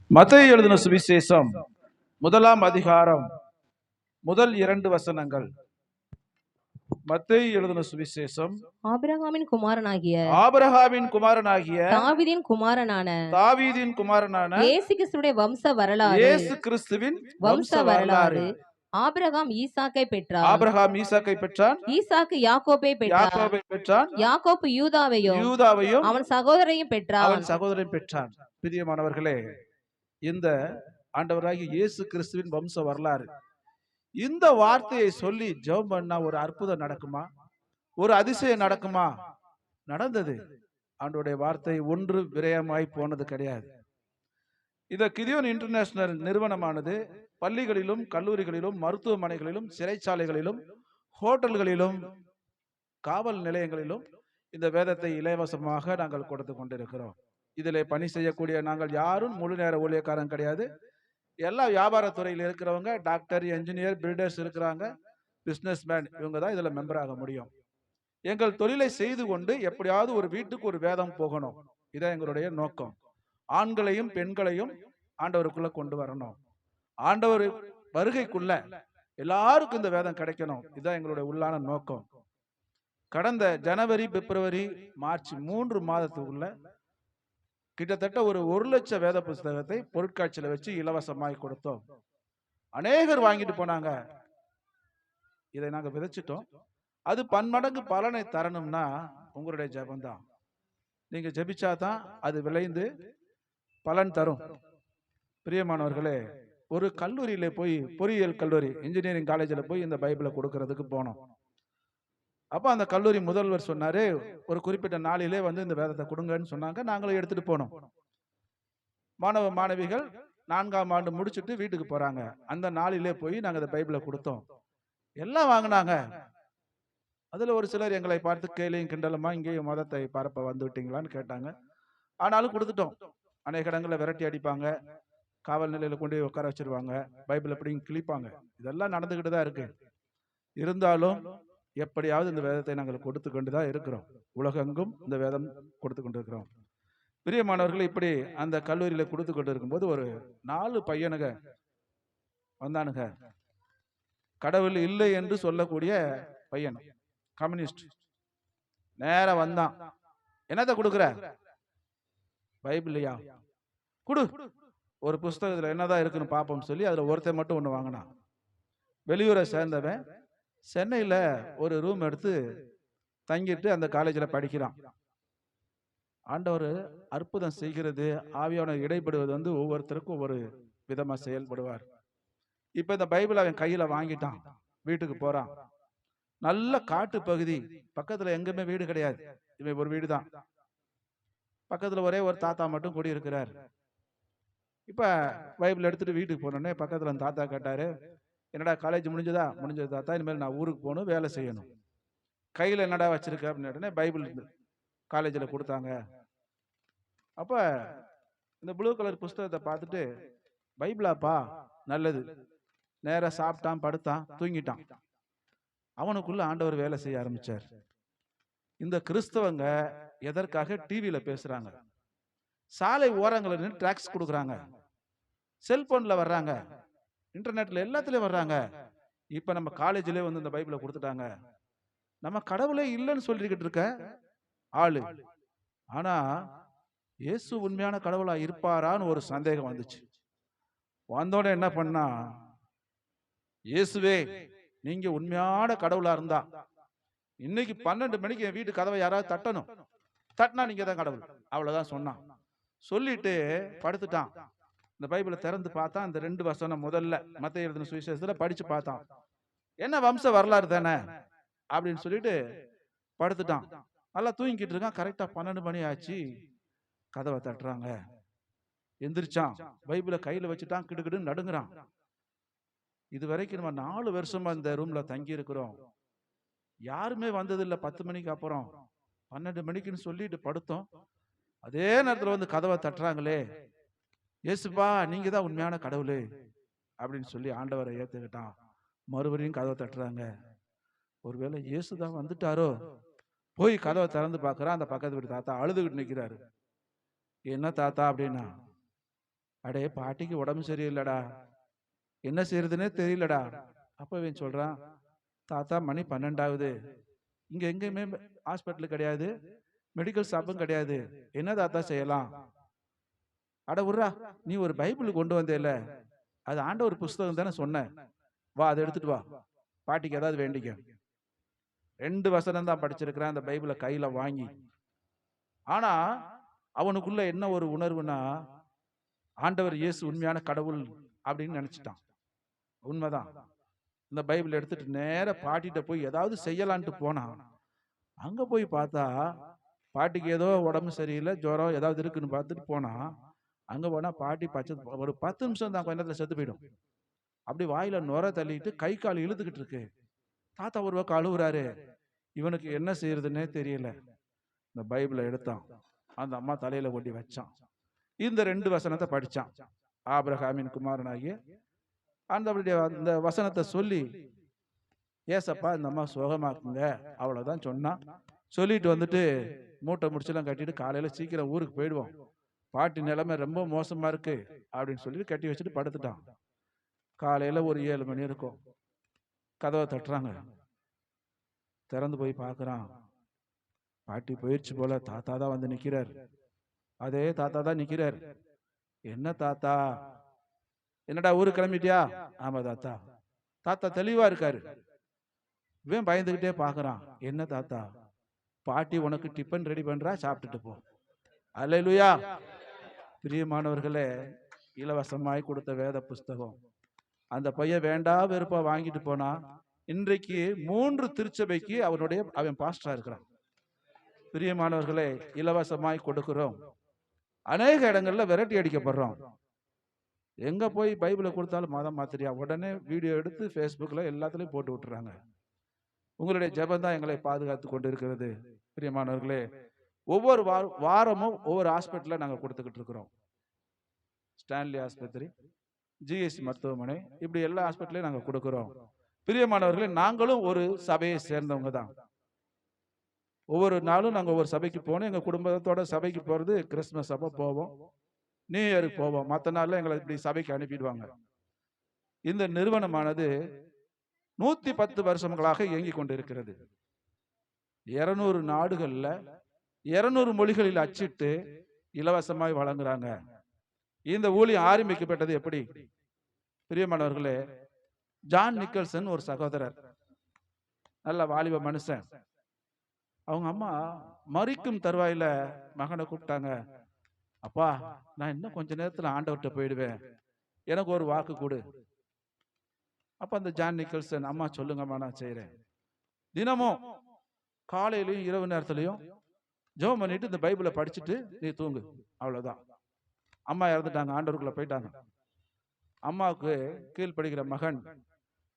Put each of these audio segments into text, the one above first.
மத்தேயு எழுதின சுவிசேஷம் முதலாம் அதிகாரம் முதல் 2 வசனங்கள். மத்தேயு எழுதின சுவிசேஷம் ஆபிரகாமின் குமாரனாகிய தாவீதின் குமாரனான இயேசு கிறிஸ்துவின் வம்ச வரலாறு. ஆபிரகாம் ஈசாக்கை பெற்றான். ஈசாக்கு யாக்கோபை பெற்றான். யாக்கோபு யூதாவையும் அவன் சகோதரையும் பெற்றான். பிரியமானவர்களே, இந்த ஆண்டவராகிய இயேசு கிறிஸ்துவின் வம்ச வரலாறு, இந்த வார்த்தையை சொல்லி ஜெபம் பண்ணா ஒரு அற்புதம் நடக்குமா? ஒரு அதிசயம் நடக்குமா? நடந்தது. ஆண்டவருடைய வார்த்தை ஒன்று விரயமாய் போனது கிடையாது. இந்த கிதியோன் இன்டர்நேஷனல் நிறுவனமானது பள்ளிகளிலும், கல்லூரிகளிலும், மருத்துவமனைகளிலும், சிறைச்சாலைகளிலும், ஹோட்டல்களிலும், காவல் நிலையங்களிலும் இந்த வேதத்தை இலவசமாக நாங்கள் கொடுத்து கொண்டிருக்கிறோம். இதில் பணி செய்யக்கூடிய நாங்கள் யாரும் முழு நேர ஊழியக்காரன் கிடையாது. எல்லா வியாபாரத்துறையில் இருக்கிறவங்க, டாக்டர், என்ஜினியர், பில்டர்ஸ் இருக்கிறாங்க, பிஸ்னஸ் மேன், இவங்க தான் இதில் மெம்பர் ஆக முடியும். எங்கள் தொழிலை செய்து கொண்டு எப்படியாவது ஒரு வீட்டுக்கு ஒரு வேதம் போகணும். இதான் எங்களுடைய நோக்கம். ஆண்களையும் பெண்களையும் ஆண்டவருக்குள்ள கொண்டு வரணும். ஆண்டவர் வருகைக்குள்ள எல்லாருக்கும் இந்த வேதம் கிடைக்கணும். இதுதான் எங்களுடைய உள்ளான நோக்கம். கடந்த ஜனவரி, பிப்ரவரி, மார்ச் 3 மாதத்துக்குள்ள கிட்டத்தட்ட ஒரு 1,00,000 வேத புஸ்தகத்தை பொருட்காட்சியில வச்சு இலவசமாய் கொடுத்தோம். அநேகர் வாங்கிட்டு போனாங்க. இதை நாங்க விதைச்சிட்டோம். அது பன்மடங்கு பலனை தரணும்னா உங்களுடைய ஜெபம்தான். நீங்க ஜெபிச்சாதான் அது விளைந்து பலன் தரும். பிரியமானவர்களே, ஒரு கல்லூரியில போய், பொறியியல் கல்லூரி, இன்ஜினியரிங் காலேஜில் போய் இந்த பைபிளை கொடுக்கறதுக்கு போனோம். அப்ப அந்த கல்லூரி முதல்வர் சொன்னாரு, ஒரு குறிப்பிட்ட நாளிலே வந்து இந்த வேதத்தை கொடுங்கன்னு சொன்னாங்க. நாங்களும் எடுத்துட்டு போனோம். மாணவ மாணவிகள் 4ஆம் ஆண்டு முடிச்சுட்டு வீட்டுக்கு போறாங்க. அந்த நாளிலே போய் நாங்க இந்த பைபிளை கொடுத்தோம். எல்லாம் வாங்கினாங்க. அதுல ஒரு சிலர் எங்களை பார்த்து கேலியும் கிண்டலுமா, இங்கேயும் மதத்தை பரப்ப வந்து விட்டீங்களான்னு கேட்டாங்க. ஆனாலும் கொடுத்துட்டோம். அநேக இடங்களில் விரட்டி அடிப்பாங்க, காவல் நிலையில கொண்டு போய் உட்கார வச்சிருவாங்க, பைபிள் எப்படியும் கிழிப்பாங்க. இதெல்லாம் நடந்துகிட்டு தான் இருக்கு. இருந்தாலும் எப்படியாவது இந்த வேதத்தை நாங்கள் கொடுத்து கொண்டு தான் இருக்கிறோம். உலகெங்கும் இந்த வேதம் கொடுத்து கொண்டு இருக்கிறோம். பிரியமானவர்கள், இப்படி அந்த கல்லூரியில கொடுத்து கொண்டு இருக்கும்போது ஒரு 4 பையனுங்க வந்தானுங்க. கடவுள் இல்லை என்று சொல்லக்கூடிய பையன், கம்யூனிஸ்ட். நேர வந்தான். என்னத்த கொடுக்குற? பைபிளையா? குடு. ஒரு புஸ்தகத்துல என்னதான் இருக்குன்னு பாப்போம் சொல்லி அதுல ஒருத்தர் மட்டும் ஒண்ணு வாங்கினான். வெளியூரை சேர்ந்தவன் சென்னையில ஒரு ரூம் எடுத்து தங்கிட்டு அந்த காலேஜில் படிக்கிறான். ஆண்டவர் அற்புதம் செய்கிறது, ஆவியானவர் இடைப்படுவது வந்து ஒவ்வொருத்தருக்கும் ஒவ்வொரு விதமா செயல்படுவார். இப்ப இந்த பைபிள் அவன் கையில வாங்கிட்டான். வீட்டுக்கு போறான். நல்ல காட்டு பகுதி, பக்கத்துல எங்குமே வீடு கிடையாது. இவன் ஒரு வீடு தான். பக்கத்துல ஒரே ஒரு தாத்தா மட்டும் குடி இருக்கிறார். இப்ப பைபிள் எடுத்துட்டு வீட்டுக்கு போனோடனே பக்கத்துல அந்த தாத்தா கேட்டாரு, என்னடா காலேஜ் முடிஞ்சதா? முடிஞ்சது தாத்தா, இனிமேல் நான் ஊருக்கு போகணும், வேலை செய்யணும். கையில என்னடா வச்சிருக்க அப்படின்னு பைபிள் காலேஜில் கொடுத்தாங்க. அப்ப இந்த ப்ளூ கலர் புஸ்தகத்தை பார்த்துட்டு, பைபிளாப்பா, நல்லது. நேரா சாப்பிட்டான், படுத்தான், தூங்கிட்டான். அவனுக்குள்ள ஆண்டவர் வேலை செய்ய ஆரம்பிச்சார். இந்த கிறிஸ்தவங்க எதற்காக டிவியில பேசுறாங்க, சாலை ஓரங்களில் நின்று டிராக்ஸ் கொடுக்குறாங்க, செல்போன்ல வர்றாங்க, இன்டர்நெட்ல எல்லாத்துலயும் வர்றாங்க. இப்ப நம்ம காலேஜ்ல வந்து இந்த பைபிளை கொடுத்துட்டாங்க. நம்ம கடவுளே இல்லைன்னு சொல்லிக்கிட்டு இருக்க ஆளு, ஆனா இயேசு உண்மையான கடவுளா இருப்பாரான்னு ஒரு சந்தேகம் வந்துச்சு. வந்தோட என்ன பண்ணா, இயேசுவே, நீங்க உண்மையான கடவுளா இருந்தா இன்னைக்கு 12 மணிக்கு என் வீட்டு கதவை யாராவது தட்டணும், தட்டினா நீங்க தான் கடவுள், அவ்வளவுதான் சொன்னான். சொல்லிட்டு படுத்துட்டான். இந்த பைபிளை திறந்து பார்த்தா அந்த 2 வசனம் முதல்ல மத்தேயு எழுதின சுவிசேஷத்துல படிச்சு பார்த்தான். என்ன வம்ச வரலாறு தானே அப்படின்னு சொல்லிட்டு படுத்துட்டான். நல்லா தூங்கிட்டு இருக்கான். கரெக்டா 12 மணி ஆச்சு. கதவை தட்டுறாங்க. எந்திரிச்சான், பைபிளை கையில வச்சுட்டான், கிடுகிடுன்னு நடுங்குறான். இது வரைக்கும் நம்ம 4 வருஷமா இந்த ரூம்ல தங்கி இருக்கிறோம், யாருமே வந்ததில்லை. 10 மணிக்கு அப்புறம் 12 மணிக்குன்னு சொல்லிட்டு படுத்தோம். அதே நேரத்துல வந்து கதவை தட்டுறாங்களே, இயேசுப்பா நீங்க தான் உண்மையான கடவுளு அப்படின்னு சொல்லி ஆண்டவரை ஏத்துக்கிட்டான். மறுபடியும் கதவை தட்டுறாங்க. ஒருவேளை இயேசுதான் வந்துட்டாரோ? போய் கதவை திறந்து பார்க்கறான். அந்த பக்கத்து வீட்டு தாத்தா அழுதுகிட்டு நிற்கிறாரு. என்ன தாத்தா அப்படின்னா, அடே பாட்டிக்கு உடம்பு சரியில்லடா, என்ன செய்யறதுன்னே தெரியலடா. அப்ப இவன் சொல்றான், தாத்தா மணி 12 ஆகுது, இங்க எங்கேயுமே ஹாஸ்பிட்டல் கிடையாது, மெடிக்கல் ஷாப்பும் கிடையாது, என்ன தாத்தா செய்யலாம்? அட உர்றா, நீ ஒரு பைபிள் கொண்டு வந்தேல, அது ஆண்டவர் புஸ்தகம் தானே சொன்ன, வா அதை எடுத்துட்டு வா, பாட்டிக்கு ஏதாவது வேண்டிக்க. 2 வசனம் தான் படிச்சிருக்கிறான் அந்த பைபிளை கையில வாங்கி. ஆனா அவனுக்குள்ள என்ன ஒரு உணர்வுனா, ஆண்டவர் இயேசு உண்மையான கடவுள் அப்படின்னு நினைச்சிட்டான். உண்மைதான். இந்த பைபிள் எடுத்துட்டு நேர பாட்டிட்ட போய் ஏதாவது செய்யலான்ட்டு போனான். அங்க போய் பார்த்தா பாட்டிக்கு ஏதோ உடம்பு சரியில்லை, ஜுரம் ஏதாவது இருக்குன்னு பார்த்துட்டு போனா, அங்க போனா பாட்டி பச்சை ஒரு 10 நிமிஷம் தான், கொஞ்ச நேரத்துல செத்து போயிடும். அப்படி வாயில நுர தள்ளிட்டு கை கால் இழுத்துக்கிட்டு இருக்கு. தாத்தா ஒரு பக்கம் அழுவுறாரு. இவனுக்கு என்ன செய்யறதுன்னே தெரியல. இந்த பைபிளை எடுத்தான், அந்த அம்மா தலையில கொட்டி வச்சான். இந்த 2 வசனத்தை படிச்சான். ஆபிரகாமின் குமாரனாகிய அந்த வசனத்தை சொல்லி, ஏசப்பா இந்த அம்மா சுகமாக்குங்க, அவ்வளவுதான் சொன்னான். சொல்லிட்டு வந்துட்டு மூட்டை முடிச்செல்லாம் கட்டிட்டு காலையில சீக்கிரம் ஊருக்கு போயிடுவோம், பாட்டி நிலைமை ரொம்ப மோசமா இருக்கு அப்படின்னு சொல்லிட்டு கட்டி வச்சுட்டு படுத்துட்டான். காலையில ஒரு 7 மணி இருக்கும், கதவை தட்டுறாங்க. திறந்து போய் பார்க்கறான், பாட்டி போயிடுச்சு போல. தாத்தா தான் வந்து நிக்கிறார். அதே தாத்தா தான் நிக்கிறார். என்ன தாத்தா, என்னடா ஊருக்கு கிளம்பிட்டியா? ஆமா தாத்தா. தாத்தா தெளிவா இருக்காரு. இவன் பயந்துகிட்டே பாக்குறான். என்ன தாத்தா? பாட்டி உனக்கு டிபன் ரெடி பண்றா, சாப்பிட்டுட்டு போ. அல்லேலூயா. பிரியமானவர்களே, இலவசமாய் கொடுத்த வேத புஸ்தகம் அந்த பையன் வேண்டா வெறுப்பா வாங்கிட்டு போனா. இன்றைக்கு 3 திருச்சபைக்கு அவன் பாஸ்டரா இருக்கிறான். பிரியமானவர்களே, இலவசமாய் கொடுக்கிறோம். அநேக இடங்கள்ல விரட்டி அடிக்கப்படுறோம். எங்க போய் பைபிளை கொடுத்தாலும் மதம் மாத்திரியா, உடனே வீடியோ எடுத்து Facebookல எல்லாத்துலயும் போட்டு விட்டுறாங்க. உங்களுடைய ஜெபம் தான் எங்களை பாதுகாத்து கொண்டு இருக்கிறது. பிரியமானவர்களே, ஒவ்வொரு வாரமும் ஒவ்வொரு ஹாஸ்பிட்டல்ல நாங்க கொடுத்துக்கிட்டு இருக்கிறோம். ஸ்டான்லி ஆஸ்பத்திரி, ஜிஎஸ்சி மருத்துவமனை, இப்படி எல்லா ஹாஸ்பிட்டலையும் நாங்க கொடுக்கிறோம். பிரியமானவர்களே, நாங்களும் ஒரு சபையை சேர்ந்தவங்க தான். ஒவ்வொரு நாளும் நாங்க ஒவ்வொரு சபைக்கு போனோம். எங்க குடும்பத்தோட சபைக்கு போறது கிறிஸ்துமஸ் அப்ப போவோம், நியூ இயருக்கு போவோம். மற்ற நாள்ல எங்களை இப்படி சபைக்கு அனுப்பிடுவாங்க. இந்த நிறுவனமானது 110 வருஷங்களாக இயங்கி கொண்டிருக்கிறது. 200 நாடுகள்ல 200 மொழிகளில் அச்சிட்டு இலவசமாய் வழங்குறாங்க. இந்த ஊழியம் ஆரம்பிக்கப்பட்டது எப்படி? பிரியமானவர்களே, ஜான் நிக்கல்சன் ஒரு சகோதரர், நல்ல வாலிப மனுஷன். அவங்க அம்மா மரிக்கும் தருவாயில மகனை கூப்பிட்டாங்க. அப்பா, நான் இன்னும் கொஞ்ச நேரத்துல ஆண்டவர்கிட்ட போயிடுவேன், எனக்கு ஒரு வாக்கு கொடு. அப்ப அந்த ஜான் நிக்கல்சன், அம்மா சொல்லுங்கம்மா, நான் செய்யறேன். தினமும் காலையிலையும் இரவு நேரத்திலையும் ஜெபம் பண்ணிட்டு இந்த பைபிளை படிச்சுட்டு நீ தூங்கு, அவ்வளவுதான். அம்மா இறந்துட்டாங்க, ஆண்டவருக்குள்ள போயிட்டாங்க. அம்மாவுக்கு கீழ் படிக்கிற மகன்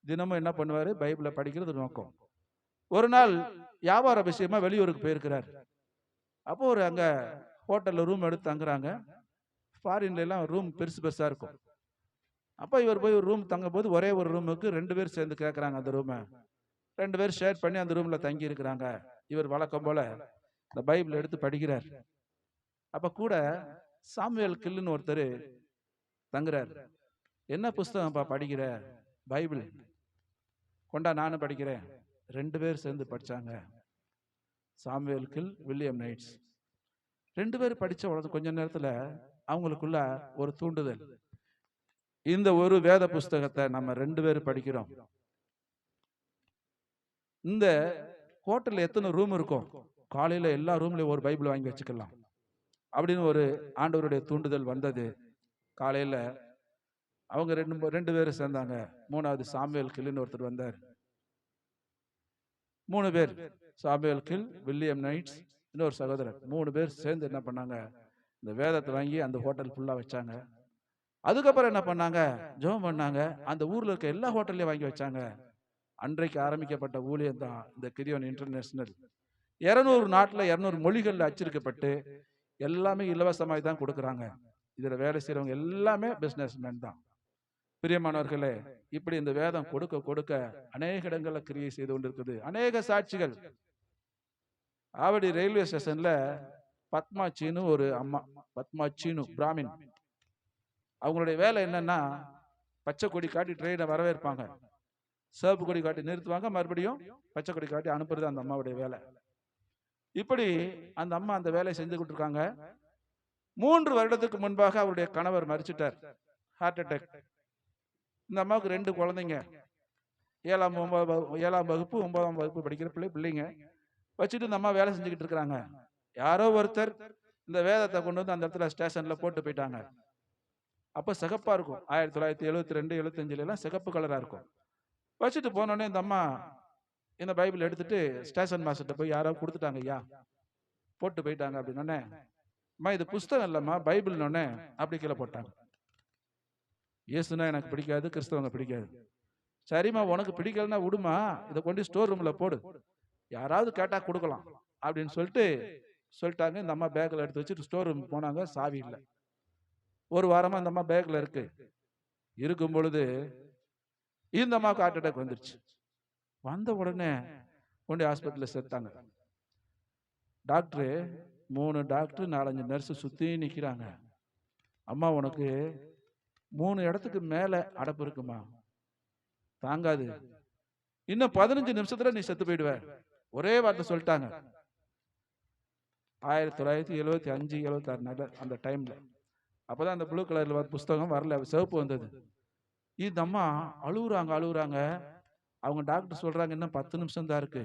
தினமும் என்ன பண்ணுவாரு? பைபிளை படிக்கிறது நோக்கம். ஒரு நாள் வியாபார விஷயமா வெளியூருக்கு போயிருக்கிறார். அப்போ ஒரு அங்க ஹோட்டல்ல ரூம் எடுத்து தங்குறாங்க. ஃபாரின்ல எல்லாம் ரூம் பெருசு பெருசா இருக்கும். அப்ப இவர் போய் ஒரு ரூம் தங்கும் போது ஒரே ஒரு ரூமுக்கு 2 பேர் சேர்ந்து கேட்கறாங்க. அந்த ரூமை 2 பேர் ஷேர் பண்ணி அந்த ரூம்ல தங்கி இருக்கிறாங்க. இவர் வழக்கம் போல இந்த பைபிள் எடுத்து படிக்கிறார். அப்ப கூட சாமுவேல் கில்லுன்னு ஒருத்தர் தங்குறார். என்ன புஸ்தகம்ப்பா படிக்கிற? பைபிள். கொண்டா, நானும் படிக்கிறேன். 2 பேர் சேர்ந்து படிச்சாங்க. Samuel kill, William nights. 2 பேர் படிச்ச கொஞ்ச நேரத்துல அவங்களுக்குள்ள ஒரு தூண்டுதல். இந்த ஒரு வேத புஸ்தகத்தை நம்ம 2 பேர் படிக்கிறோம். இந்த ஹோட்டல்ல எத்தனை ரூம் இருக்கும்? காலையில எல்லா ரூம்லயும் ஒரு பைபிள் வாங்கி வச்சுக்கலாம் அப்படின்னு ஒரு ஆண்டவருடைய தூண்டுதல் வந்தது. காலையில அவங்க 2 பேரும் சேர்ந்தாங்க. 3வது சாமுவேல் கில்லுன்னு ஒருத்தர் வந்தார். 3 பேர், சாமுவேல் கில், வில்லியம் நைட்ஸ், இன்னொரு சகோதரர், 3 பேர் சேர்ந்து என்ன பண்ணாங்க? இந்த வேதத்தை வாங்கி அந்த ஹோட்டல் ஃபுல்லா வச்சாங்க. அதுக்கப்புறம் என்ன பண்ணாங்க? ஜெபம் பண்ணாங்க. அந்த ஊர்ல இருக்க எல்லா ஹோட்டல்லையும் வாங்கி வச்சாங்க. அன்றைக்கு ஆரம்பிக்கப்பட்ட ஊழியம் தான் இந்த கிரியோன் இன்டர்நேஷனல். 200 நாட்டுல 200 மொழிகள்ல அச்சிருக்கப்பட்டு எல்லாமே இலவசமாய் தான் கொடுக்குறாங்க. இதுல வேலை செய்யறவங்க எல்லாமே பிசினஸ் மேன் தான். பிரியமானவர்களே, இப்படி இந்த வேதம் கொடுக்க கொடுக்க அநேக இடங்கள்ல கிரியை செய்து கொண்டிருக்குது. அநேக சாட்சிகள். ஆவடி ரயில்வே ஸ்டேஷன்ல பத்மா சீனு ஒரு அம்மா, பத்மா சீனு பிராமின், அவங்களுடைய வேலை என்னன்னா, பச்சை கொடி காட்டி ட்ரெயினை வரவேற்பாங்க, சிவப்பு கொடி காட்டி நிறுத்துவாங்க, மறுபடியும் பச்சை கொடி காட்டி அனுப்புறது அந்த அம்மாவுடைய வேலை. இப்படி அந்த அம்மா அந்த வேலையை செஞ்சுக்கிட்டு இருக்காங்க. 3 வருடத்துக்கு முன்பாக அவருடைய கணவர் மரிச்சிட்டார், ஹார்ட் அட்டாக். இந்த அம்மாவுக்கு 2 குழந்தைங்க, 7ஆம் வகுப்பு 9ஆம் வகுப்பு படிக்கிற பிள்ளைங்க வச்சுட்டு இந்த அம்மா வேலை செஞ்சுக்கிட்டு இருக்கிறாங்க. யாரோ ஒருத்தர் இந்த வேதத்தை கொண்டு வந்து அந்த இடத்துல ஸ்டேஷன்ல போட்டு போயிட்டாங்க. அப்ப சிகப்பா இருக்கும், 1972 75 எல்லாம் சிகப்பு கலரா இருக்கும். வச்சுட்டு போனோடனே இந்த அம்மா இந்த பைபிள் எடுத்துட்டு ஸ்டேஷன் மாஸ்டர்கிட்ட போய் யாரோ கொடுத்துட்டாங்க, ஐயா போட்டு போயிட்டாங்க அப்படின்னோடனே, அம்மா இது புஸ்தகம் இல்லம்மா பைபிள்னோடனே அப்படி கீழே போட்டாங்க. இயேசுனா எனக்கு பிடிக்காது, கிறிஸ்தவங்க பிடிக்காது. சரிம்மா உனக்கு பிடிக்கலன்னா விடுமா, இதை கொண்டு ஸ்டோர் ரூம்ல போடு, யாராவது கேட்டா கொடுக்கலாம் அப்படின்னு சொல்லிட்டாங்க. இந்த அம்மா பேக்ல எடுத்து வச்சுட்டு ஸ்டோர் ரூம் போனாங்க. சாவி இல்லை. 1 வாரமா இந்த அம்மா பேக்ல இருக்கும் பொழுது இந்த அம்மாவுக்கு ஹார்ட் அட்டாக் வந்துருச்சு. வந்த உடனே கொண்டு ஹாஸ்பிட்டல்ல சேர்த்தாங்க. டாக்டரு 3 டாக்டர் 4-5 நர்ஸ் சுத்தி நிக்கிறாங்க. அம்மா உனக்கு 3 இடத்துக்கு மேல அடப்பு இருக்குமா, தாங்காது, இன்னும் 15 நிமிஷத்துல நீ செத்து போயிடுவ, ஒரே வார்த்தை சொல்லிட்டாங்க. 1975 76 அந்த டைம்ல. அப்பதான் அந்த ப்ளூ கலர்ல புஸ்தகம் வரல, சிவப்பு வந்தது. இந்த அம்மா அழுகுறாங்க. அவங்க டாக்டர் சொல்றாங்க இன்னும் 10 நிமிஷம் தான் இருக்கு.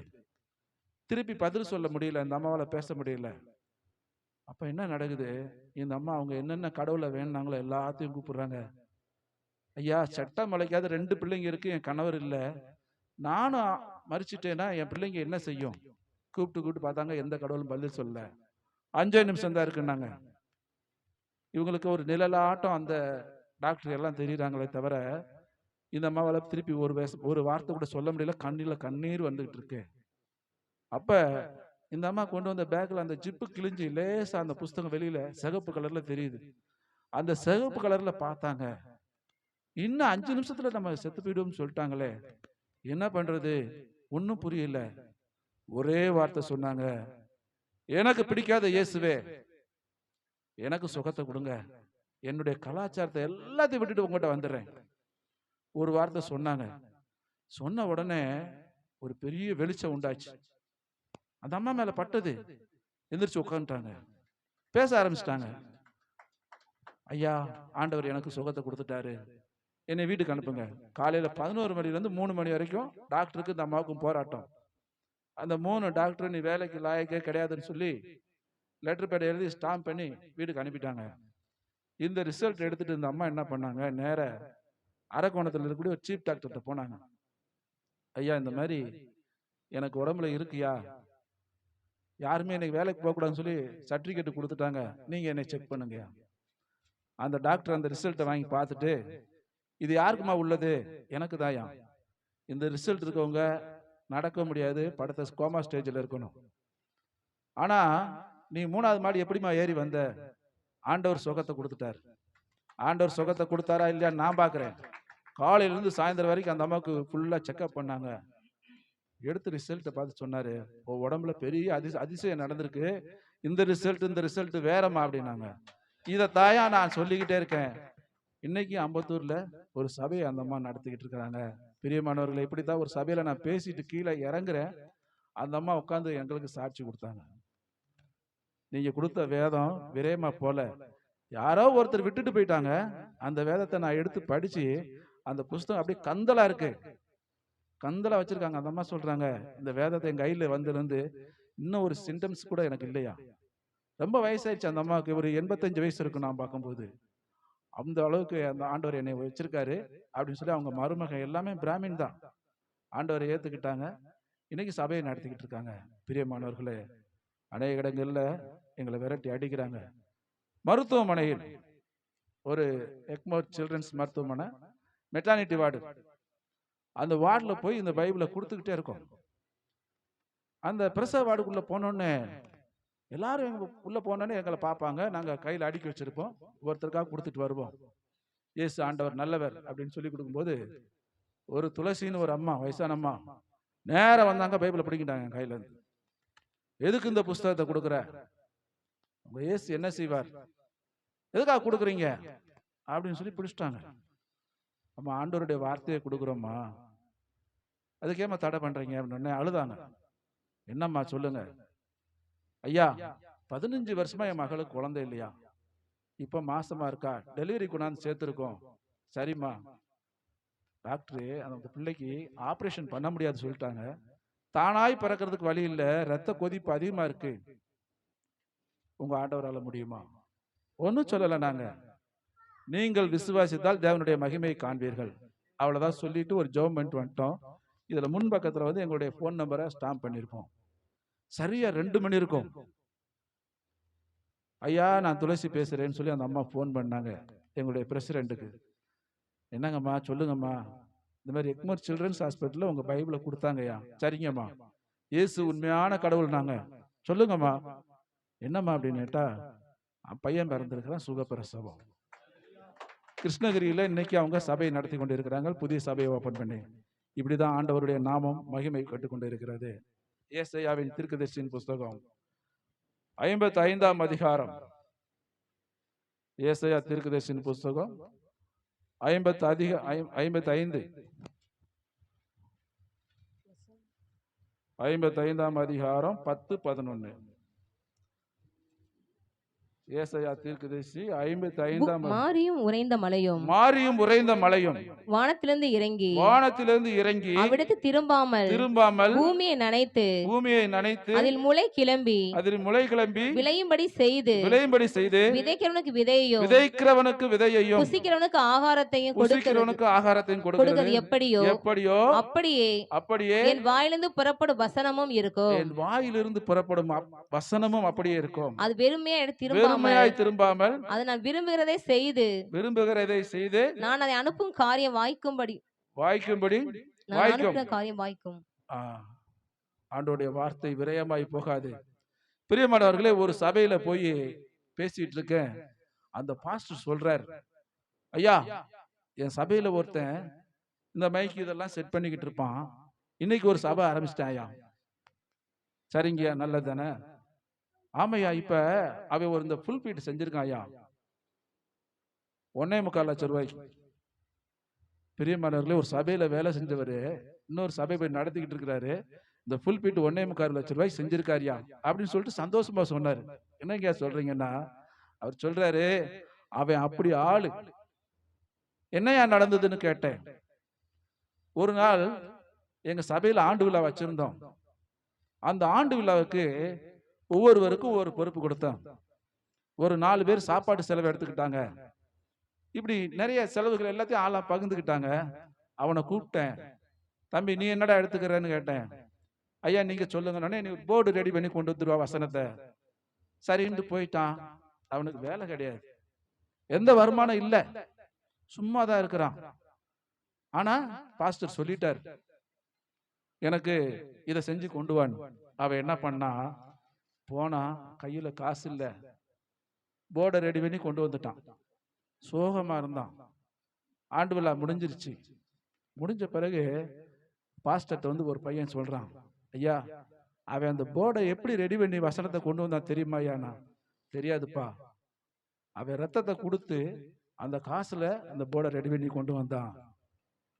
திருப்பி பதில் சொல்ல முடியல, இந்த அம்மாவால பேச முடியல. அப்ப என்ன நடக்குது, இந்த அம்மா அவங்க என்னென்ன கடவுளை வேணாங்களோ எல்லாத்தையும் கூப்பிடுறாங்க. ஐயா சட்டம் மலைக்காத 2 பிள்ளைங்க இருக்கு, என் கணவர் இல்லை, நானும் மறிச்சிட்டேன்னா என் பிள்ளைங்க என்ன செய்யும்? கூப்பிட்டு பார்த்தாங்க, எந்த கடவுளும் பதில் சொல்ல. 5 நிமிஷம் தான் இருக்குன்னாங்க. இவங்களுக்கு ஒரு நிழலாட்டம் அந்த டாக்டர் எல்லாம் தெரியுறாங்களே தவிர இந்த அம்மாவால திருப்பி ஒரு வார்த்தை கூட சொல்ல முடியல. கண்ணீர் வந்துகிட்டு இருக்கு. அப்ப இந்த அம்மா கொண்டு வந்த பேக்ல அந்த ஜிப்பு கிழிஞ்சு லேசா அந்த புஸ்தகம் வெளியில சிகப்பு கலர்ல தெரியுது. அந்த சிகப்பு கலர்ல பார்த்தாங்க. இன்னும் 5 நிமிஷத்துல நம்ம செத்து போயிடுவோம்னு சொல்லிட்டாங்களே, என்ன பண்றது ஒன்னும் புரியல. ஒரே வார்த்தை சொன்னாங்க, எனக்கு பிடிக்காத இயேசுவே எனக்கு சுகத்தை கொடுங்க, என்னுடைய கலாச்சாரத்தை எல்லாத்தையும் விட்டுட்டு உங்ககிட்ட வந்துடுறேன். ஒரு வார்த்தை சொன்னாங்க. சொன்ன உடனே ஒரு பெரிய வெளிச்சம் உண்டாச்சு. அந்த அம்மா மேல பட்டது. எந்திரிச்சு உட்காந்துட்டாங்க, பேச ஆரம்பிச்சிட்டாங்க. ஐயா ஆண்டவர் எனக்கு சுகத்தை கொடுத்துட்டாரு, என்னை வீட்டுக்கு அனுப்புங்க. காலையில 11 மணிலேருந்து 3 மணி வரைக்கும் டாக்டருக்கு இந்த அம்மாவுக்கும் போராட்டம். அந்த 3 டாக்டர் நீ வேலைக்கு லாயக்கே கிடையாதுன்னு சொல்லி லெட்டர் பேட் எழுதி ஸ்டாம்ப் பண்ணி வீட்டுக்கு அனுப்பிட்டாங்க. இந்த ரிசல்ட் எடுத்துட்டு இந்த அம்மா என்ன பண்ணாங்க, நேர அரக்கோணத்தில் இருக்கக்கூடிய ஒரு சீஃப் டாக்டர்கிட்ட போனாங்க. ஐயா இந்த மாதிரி எனக்கு உடம்புல இருக்குயா, யாருமே எனக்கு வேலைக்கு போகக்கூடாதுன்னு சொல்லி சர்டிஃபிகேட் கொடுத்துட்டாங்க, நீங்க என்னை செக் பண்ணுங்க. அந்த டாக்டர் அந்த ரிசல்ட்டை வாங்கி பார்த்துட்டு, இது யாருக்குமா உள்ளது, எனக்கு தாயா, இந்த ரிசல்ட் இருக்கவங்க நடக்க முடியாது, படத்தை கோமா ஸ்டேஜில் இருக்கணும், ஆனா நீ 3வது மாடி எப்படிமா ஏறி வந்த, ஆண்டவர் சுகத்தை கொடுத்துட்டார். ஆண்டவர் சுகத்தை கொடுத்தாரா இல்லையா நான் பார்க்குறேன். காலையிலேருந்து சாயந்தரம் வரைக்கும் அந்த அம்மாவுக்கு ஃபுல்லாக செக்அப் பண்ணாங்க. எடுத்து ரிசல்ட்டை பார்த்து சொன்னாரு, உடம்புல பெரிய அதிசயம் நடந்திருக்கு, இந்த ரிசல்ட் வேறம்மா அப்படின்னாங்க. இதை தாயா நான் சொல்லிக்கிட்டே இருக்கேன். இன்னைக்கு அம்பத்தூர்ல ஒரு சபையை அந்த அம்மா நடத்திக்கிட்டு இருக்கிறாங்க. பிரியமானவர்களை, இப்படித்தான் ஒரு சபையில நான் பேசிட்டு கீழே இறங்குறேன், அந்த அம்மா உட்காந்து எங்களுக்கு சாட்சி கொடுத்தாங்க. நீங்க கொடுத்த வேதம் விரயமா போல, யாரோ ஒருத்தர் விட்டுட்டு போயிட்டாங்க, அந்த வேதத்தை நான் எடுத்து படிச்சு, அந்த புஸ்தகம் அப்படியே கந்தலா இருக்கு, கந்தலா வச்சிருக்காங்க. அந்த அம்மா சொல்றாங்க, இந்த வேதத்தை என் கையில வந்திருந்து இன்னும் ஒரு சிம்டம்ஸ் கூட எனக்கு இல்லையா. ரொம்ப வயசாயிடுச்சு அந்த அம்மாவுக்கு, ஒரு 85 வயசு இருக்கும் நான் பார்க்கும்போது. அந்த அளவுக்கு அந்த ஆண்டவர் என்னை வச்சிருக்காரு அப்படின்னு சொல்லி அவங்க மருமக எல்லாமே பிராமின் தான், ஆண்டவரை ஏத்துக்கிட்டாங்க. இன்னைக்கு சபையை நடத்திக்கிட்டு இருக்காங்க. பிரியமானவர்களே, அநேக இடங்கள்ல எங்களை விரட்டி அடிக்கிறாங்க. மருத்துவமனையில் ஒரு எக்மோர் சில்ட்ரன்ஸ் மருத்துவமனை மெட்டர்னிட்டி வார்டு, அந்த வார்டுல போய் இந்த பைபிளை கொடுத்துக்கிட்டே இருக்கோம். அந்த பிரசவ வார்டுக்குள்ள போனோடனே எல்லாரும் உள்ள போனோடனே எங்களை பார்ப்பாங்க, நாங்க கையில அடுக்கி வச்சிருப்போம், ஒருத்தருக்காக கொடுத்துட்டு வருவோம். இயேசு ஆண்டவர் நல்லவர் அப்படின்னு சொல்லி கொடுக்கும்போது, ஒரு துளசின்னு ஒரு அம்மா, வயசான அம்மா நேரா வந்தாங்க, பைபிளை பிடிக்கிட்டாங்க கையில இருந்து. எதுக்கு இந்த புஸ்தகத்தை கொடுக்குற, உங்க இயேசு என்ன செய்வார், எதுக்காக கொடுக்குறீங்க அப்படின்னு சொல்லி பிடிச்சிட்டாங்க. நம்ம ஆண்டவருடைய வார்த்தையை கொடுக்குறோம்மா, அதுக்கேமா தடை பண்றீங்க அப்படின்னு அழுதாங்க. என்னம்மா சொல்லுங்க. ஐயா, 15 வருஷமா என் மகளுக்கு குழந்தை இல்லையா, இப்ப மாசமா இருக்கா, டெலிவரி கொண்டாந்து சேர்த்துருக்கோம். சரிம்மா, டாக்டரு அந்த பிள்ளைக்கு ஆபரேஷன் பண்ண முடியாது சொல்லிட்டாங்க. தானாய் பிறக்கிறதுக்கு வழி இல்லை, ரத்த கொதிப்பு அதிகமா இருக்கு. உங்க ஆண்டவரால முடியுமா? ஒன்னும் சொல்லல. நாங்க, நீங்கள் விசுவாசித்தால் தேவனுடைய மகிமையை காண்பீர்கள், அவ்வளவுதான் சொல்லிட்டு ஒரு ஜெபம் பண்ணிட்டு வந்துட்டோம். இதுல முன் பக்கத்துல வந்து எங்களுடைய போன் நம்பரை ஸ்டாம்ப் பண்ணிருப்போம். சரியா 2 மணி இருக்கும். ஐயா, நான் துளசி பேசுறேன்னு சொல்லி அந்த அம்மா போன் பண்ணாங்க எங்களுடைய பிரசிடென்ட்டுக்கு. என்னங்கம்மா சொல்லுங்கம்மா, இந்த மாதிரி எக்மோர் சில்ட்ரன்ஸ் ஹாஸ்பிட்டல்ல உங்க பைபிளை கொடுத்தாங்கய்யா. சரிங்கம்மா, இயேசு உண்மையான கடவுள் நாங்க, சொல்லுங்கம்மா. என்னம்மா அப்படின்னு கேட்டா, பையன் பிறந்திருக்கிறான், சுகப்பிரசவம். கிருஷ்ணகிரியில இன்னைக்கு அவங்க சபையை நடத்தி கொண்டு இருக்கிறாங்க, புதிய சபையை ஓபன் பண்ணி. இப்படிதான் ஆண்டவருடைய நாமம் மகிமை கட்டுக்கொண்டு இருக்கிறது. ஏசாயாவின் தீர்க்கதரிசியின் புஸ்தகம் 55ஆம் அதிகாரம். ஏசாயா தீர்க்கதரிசியின் புஸ்தகம் 55ஆம் அதிகாரம் 10-11. ஏசாயா தீர்க்கதரிசி 55ஆம். மாரியும் உறைந்த மலையும், மாரியும் உறைந்த மலையும் வானத்திலிருந்து இறங்கி அவ்விடத்து திரும்பாமல் பூமியை நனைத்து அதில் முளை கிளம்பி விளையும்படி செய்து விதைக்கிறவனுக்கு விதையையும் புசிக்கிறவனுக்கு ஆகாரத்தையும் கொடுக்கிறது எப்படியோ அப்படியே என் வாயிலிருந்து புறப்படும் வசனமும் இருக்கும். அது வெறுமையாய் திரும்பாமல் அதை நான் விரும்புகிறதை செய்து நான் அதை அனுப்பும் காரியம் வாய்க்கும்படி காரியம் வாய்க்கும். ஆண்டவருடைய வார்த்தை விரயமாய் போகாது. பிரியமானவர்களே, ஒரு சபையில போய் பேசிட்டு இருக்கேன். அந்த பாஸ்டர் சொல்றார், ஐயா, என் சபையில ஒருத்தன் இந்த மைக்கு இதெல்லாம் செட் பண்ணிக்கிட்டு இருப்பான், இன்னைக்கு ஒரு சபை ஆரம்பிச்சிட்டேன் ஐயா. சரிங்கய்யா, நல்லது தானே? ஆமையா, இப்ப அவன் ஒரு இந்த ஃபுல் பீட் செஞ்சிருக்கான் ஐயா, 1.25 லட்சம் ரூபாய்க்கு. பிரியமானவர்களே, ஒரு சபையில வேலை செஞ்சவரு இன்னொரு சபை போய் நடத்திக்கிட்டு இருக்கிறாரு, இந்த ஃபுல் பீட் 1.25 லட்சம் ரூபாய்க்கு செஞ்சிருக்காருயா அப்படின்னு சொல்லிட்டு சந்தோஷமா சொன்னாரு. என்னங்க சொல்றீங்கன்னா, அவர் சொல்றாரு, அவன் அப்படி ஆளு. என்னையா நடந்ததுன்னு கேட்டேன். ஒரு நாள் எங்க சபையில ஆண்டு விழா வச்சிருந்தோம். அந்த ஆண்டு விழாவுக்கு ஒவ்வொருவருக்கும் ஒரு பொறுப்பு கொடுத்தோம். ஒரு 4 பேர் சாப்பாடு செலவு எடுத்துக்கிட்டாங்க. இப்படி நிறைய செலவுகள் எல்லாத்தையும் ஆளா பகிர்ந்துக்கிட்டாங்க. அவனை கூப்பிட்டேன், தம்பி நீ என்னடா எடுத்துக்கிறன்னு கேட்டேன். ஐயா நீங்க சொல்லுங்க, நீ போர்டு ரெடி பண்ணி கொண்டு வந்துருவா வசனத்தை. சரின்னு போயிட்டான். அவனுக்கு வேலை கிடையாது, எந்த வருமானம் இல்ல, சும்மாதான் இருக்கிறான். ஆனா பாஸ்டர் சொல்லிட்டார், எனக்கு இதை செஞ்சு கொண்டு வான்னு. அவன் என்ன பண்ணா, போனா கையில காசு இல்ல, போர்டை ரெடி பண்ணி கொண்டு வந்துட்டான். சோகமா இருந்தான். ஆண்டு விழா முடிஞ்சிருச்சு. முடிஞ்ச பிறகு பாஸ்டர்ட்ட வந்து ஒரு பையன் சொல்றான், ஐயா, அவன் அந்த போர்டை எப்படி ரெடி பண்ணி வசனத்தை கொண்டு வந்தான் தெரியுமா ஐயா? தெரியாதுப்பா, அவன் ரத்தத்தை கொடுத்து அந்த காசுல அந்த போர்டை ரெடி பண்ணி கொண்டு வந்தான்.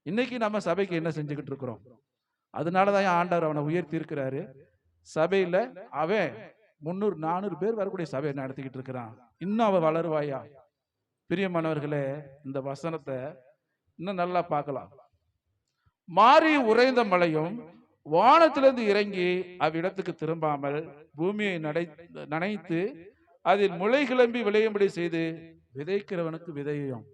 இன்னைக்கு நம்ம சபைக்கு என்ன செஞ்சுக்கிட்டு இருக்கிறோம்? அதனாலதான் ஆண்டவர் அவனை உயர்த்தி இருக்கிறாரு. சபையில அவன் 300-400 பேர் வரக்கூடிய சபையை நடத்திக்கிட்டு இருக்கிறான். இன்னும் அவன் வளருவாயா? பிரியமானவர்களே, இந்த வசனத்தை இன்னும் நல்லா பார்க்கலாம். மாறி உறைந்த மலையும் வானத்திலிருந்து இறங்கி அவ்விடத்துக்கு திரும்பாமல் பூமியை நனைத்து அதில் முளை கிளம்பி விளையும்படி செய்து விதைக்கிறவனுக்கு விதையும்.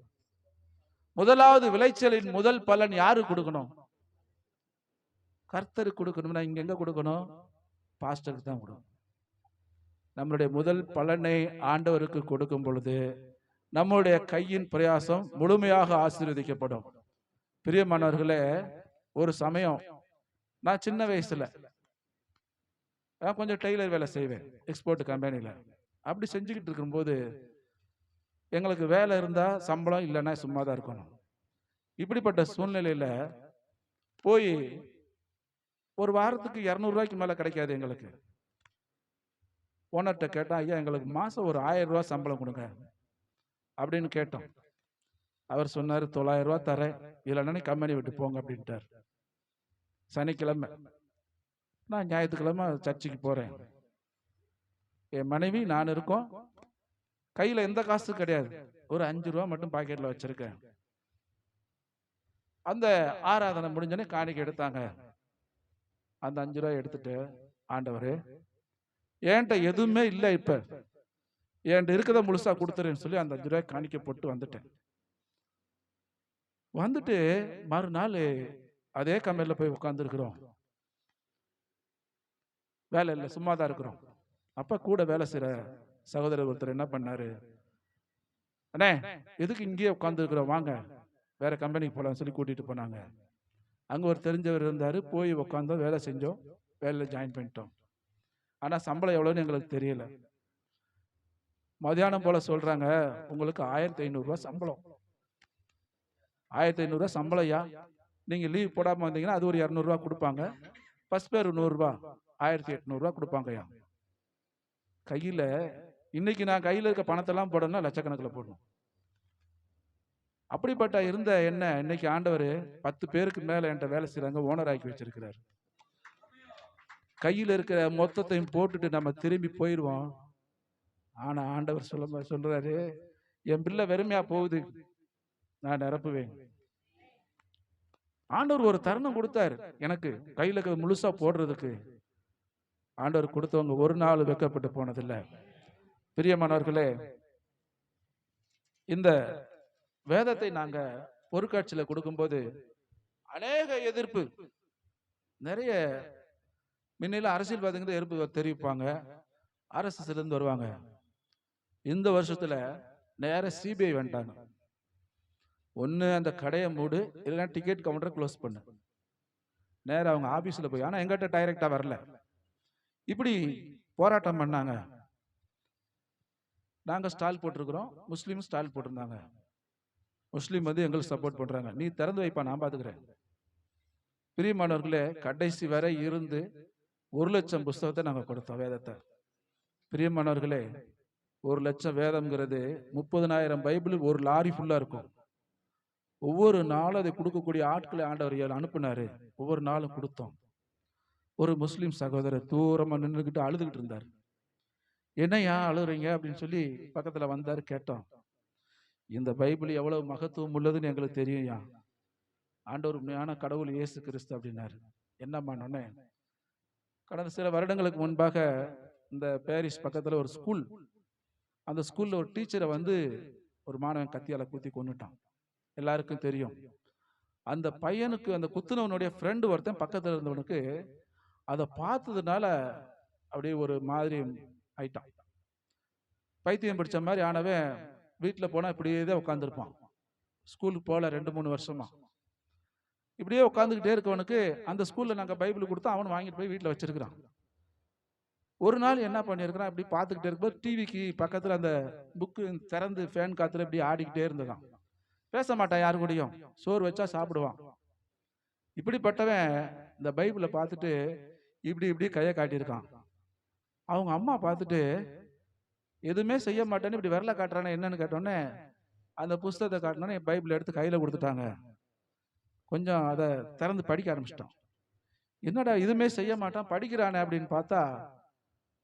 முதலாவது விளைச்சலின் முதல் பலன் யாரு கொடுக்கணும்? கர்த்தருக்கு கொடுக்கணும்னா இங்க எங்க கொடுக்கணும்? பாஸ்டருக்கு தான் கொடுக்கணும். நம்மளுடைய முதல் பலனை ஆண்டவருக்கு கொடுக்கும் பொழுது நம்முடைய கையின் பிரயாசம் முழுமையாக ஆசீர்வதிக்கப்படும். பிரியமானவர்களே, ஒரு சமயம் நான் சின்ன வயசுல கொஞ்சம் டெய்லர் வேலை செய்வேன் எக்ஸ்போர்ட் கம்பெனியில. அப்படி செஞ்சுக்கிட்டு இருக்கும்போது எங்களுக்கு வேலை இருந்தா சம்பளம், இல்லைன்னா சும்மா தான் இருக்கணும். இப்படிப்பட்ட சூழ்நிலையில போய் ஒரு வாரத்துக்கு 200 ரூபாய்க்கு மேல கிடைக்காது எங்களுக்கு. ஓனர்கிட்ட கேட்டா, ஐயா எங்களுக்கு மாசம் ஒரு 1000 ரூபாய் சம்பளம் கொடுங்க அப்படின்னு கேட்டோம். அவர் சொன்னாரு 900 ரூபாய் தரேன், இல்லைன்னா கம்பெனி விட்டு போங்க அப்படின்ட்டார். சனிக்கிழமை. நான் ஞாயிற்றுக்கிழமை சர்ச்சுக்கு போறேன். என் மனைவி நான் இருக்கோம். கையில எந்த காசு கிடையாது, ஒரு 5 ரூபா மட்டும் பாக்கெட்ல வச்சிருக்கேன். அந்த ஆராதனை முடிஞ்சோடனே காணிக்கை எடுத்தாங்க. அந்த 5 ரூபாய் எடுத்துட்டு, ஆண்டவரே என்கிட்ட எதுவுமே இல்லை, இப்ப என்கிட்ட இருக்கத முழுசா கொடுத்துறேன்னு சொல்லி அந்த 5 ரூபாய் காணிக்கை போட்டு வந்துட்டேன். வந்துட்டு மறுநாள் அதே கம்பெனில போய் உட்கார்ந்துருக்கிறோம். வேலை இல்லை, சும்மா தான் இருக்கிறோம். அப்ப கூட வேலை செய்யற சகோதரர் ஒருத்தர் என்ன பண்ணாரு, அண்ணே எதுக்கு இங்கேயே உட்கார்ந்துருக்கிறோம், வாங்க வேற கம்பெனிக்கு போலாம்னு சொல்லி கூட்டிட்டு போனாங்க. அங்க ஒரு தெரிஞ்சவர் இருந்தாரு. போய் உட்காந்தோம், வேலை செஞ்சோம், வேலையில ஜாயின் பண்ணிட்டோம். ஆனா சம்பளம் எவ்வளவுன்னு எங்களுக்கு தெரியல. மதியானம் போல சொல்றாங்க, உங்களுக்கு 1500 ரூபாய் சம்பளம். 1500 ரூபாய் சம்பளம். நீங்க லீவ் போடாம வந்தீங்கன்னா அது ஒரு 200 ரூபாய் கொடுப்பாங்க. ஃபர்ஸ்ட் பேர் 100 ரூபாய், 1800 ரூபாய் கொடுப்பாங்க. கையில இன்னைக்கு நான் கையில இருக்க பணத்தெல்லாம் போடணும்னா லட்சக்கணக்கில் போடணும். அப்படிப்பட்ட இருந்த என்ன இன்னைக்கு ஆண்டவர் 10 பேருக்கு மேல என்கிட்ட வேலை செய்யறாங்க, ஓனர் ஆக்கி வச்சிருக்கிறார். கையில இருக்கிற மொத்தத்தையும் போட்டுட்டு நம்ம திரும்பி போயிடுவோம். ஆனா ஆண்டவர் சொல்றாரு, என் பிள்ளை வெறுமையா போகுது, நான் நிரப்புவேன். ஆண்டவர் ஒரு தருணம் கொடுத்தாரு எனக்கு, கையில முழுசா போடுறதுக்கு. ஆண்டவர் கொடுத்தவங்க ஒரு நாள் வெட்கப்பட்டு போனதில்லை. பிரியமானவர்களே, இந்த வேதத்தை நாங்க பொருட்காட்சியில கொடுக்கும்போது அநேக எதிர்ப்பு, நிறைய முன்னில அரசியல்வாதிகள் எதிர்ப்பு தெரிவிப்பாங்க, RSS இருந்து வருவாங்க. இந்த வருஷத்துல நேர CBI வந்துட்டாங்க. ஒண்ணு அந்த கடையை மூடு, இல்லைன்னா டிக்கெட் கவுண்டரை க்ளோஸ் பண்ணு. நேரம் அவங்க ஆபீஸ்ல போய், ஆனா எங்கிட்ட டைரக்டா வரல. இப்படி போராட்டம் பண்ணாங்க. நாங்க ஸ்டால் போட்டிருக்கிறோம், முஸ்லீம் ஸ்டால் போட்டிருந்தாங்க. முஸ்லீம் வந்து எங்களுக்கு சப்போர்ட் பண்றாங்க, நீ திறந்து வைப்பா, நான் பாத்துக்கிறேன். பிரியமானவர்களே, கடைசி வரை இருந்து 1,00,000 புஸ்தகத்தை நாங்க கொடுத்தோம், வேதத்தை. பிரியமானவர்களே, 1,00,000 வேதம்ங்கிறது 30,000 பைபிள் ஒரு லாரி ஃபுல்லா இருக்கும். ஒவ்வொரு நாளும் அதை கொடுக்கக்கூடிய ஆட்களை ஆண்டவர் அனுப்புனாரு. ஒவ்வொரு நாளும் கொடுத்தோம். ஒரு முஸ்லீம் சகோதரர் தூரமா நின்றுகிட்டு அழுதுகிட்டு இருந்தார். என்னையா அழுறீங்க அப்படின்னு சொல்லி பக்கத்துல வந்தாரு. கேட்டோம், இந்த பைபிள் எவ்வளவு மகத்துவம் உள்ளதுன்னு எங்களுக்கு தெரியும்யா, ஆண்டவர் உண்மையான கடவுள் இயேசு கிறிஸ்து அப்படின்னாரு. என்னம்மானே, கடந்த சில வருடங்களுக்கு முன்பாக இந்த பாரிஸ் பக்கத்துல ஒரு ஸ்கூல், அந்த ஸ்கூல்ல ஒரு டீச்சரை வந்து ஒரு மாணவன் கத்தியால குத்தி கொன்னுட்டான். எல்லாருக்கும் தெரியும். அந்த பையனுக்கு, அந்த குத்துனவனுடைய ஃப்ரெண்டு ஒருத்தன் பக்கத்துல இருந்தவனுக்கு அதை பார்த்ததுனால அப்படியே ஒரு மாதிரி ஆயிட்டான். பைத்தியம் பிடிச்ச மாதிரி ஆனவன் வீட்டில் போனா இப்படியே தான் உட்காந்துருப்பான். ஸ்கூலுக்கு போல 2-3 வருஷமா இப்படியே உட்காந்துக்கிட்டே இருக்கவனுக்கு அந்த ஸ்கூல்ல நாங்கள் பைபிள் கொடுத்தா அவன் வாங்கிட்டு போய் வீட்டில் வச்சிருக்கிறான். ஒரு நாள் என்ன பண்ணியிருக்கிறான், இப்படி பார்த்துக்கிட்டே இருக்கும்போது டிவிக்கு பக்கத்தில் அந்த புக்கு திறந்து ஃபேன் காத்துல இப்படி ஆடிக்கிட்டே இருந்ததான். பேச மாட்டான் யாரு கூடயும், சோறு வச்சா சாப்பிடுவான். இப்படிப்பட்டவன் இந்த பைபிளை பார்த்துட்டு இப்படி இப்படி கையை காட்டியிருக்கான். அவங்க அம்மா பார்த்துட்டு எதுவுமே செய்ய மாட்டேன்னு இப்படி விரல காட்டுறானே என்னன்னு கேட்டோன்னே, அந்த புஸ்தகத்தை காட்டினோன்னே பைபிள் எடுத்து கையில கொடுத்துட்டாங்க. கொஞ்சம் அதை திறந்து படிக்க ஆரம்பிச்சிட்டான். என்னடா இதுவுமே செய்ய மாட்டான், படிக்கிறானே அப்படின்னு பார்த்தா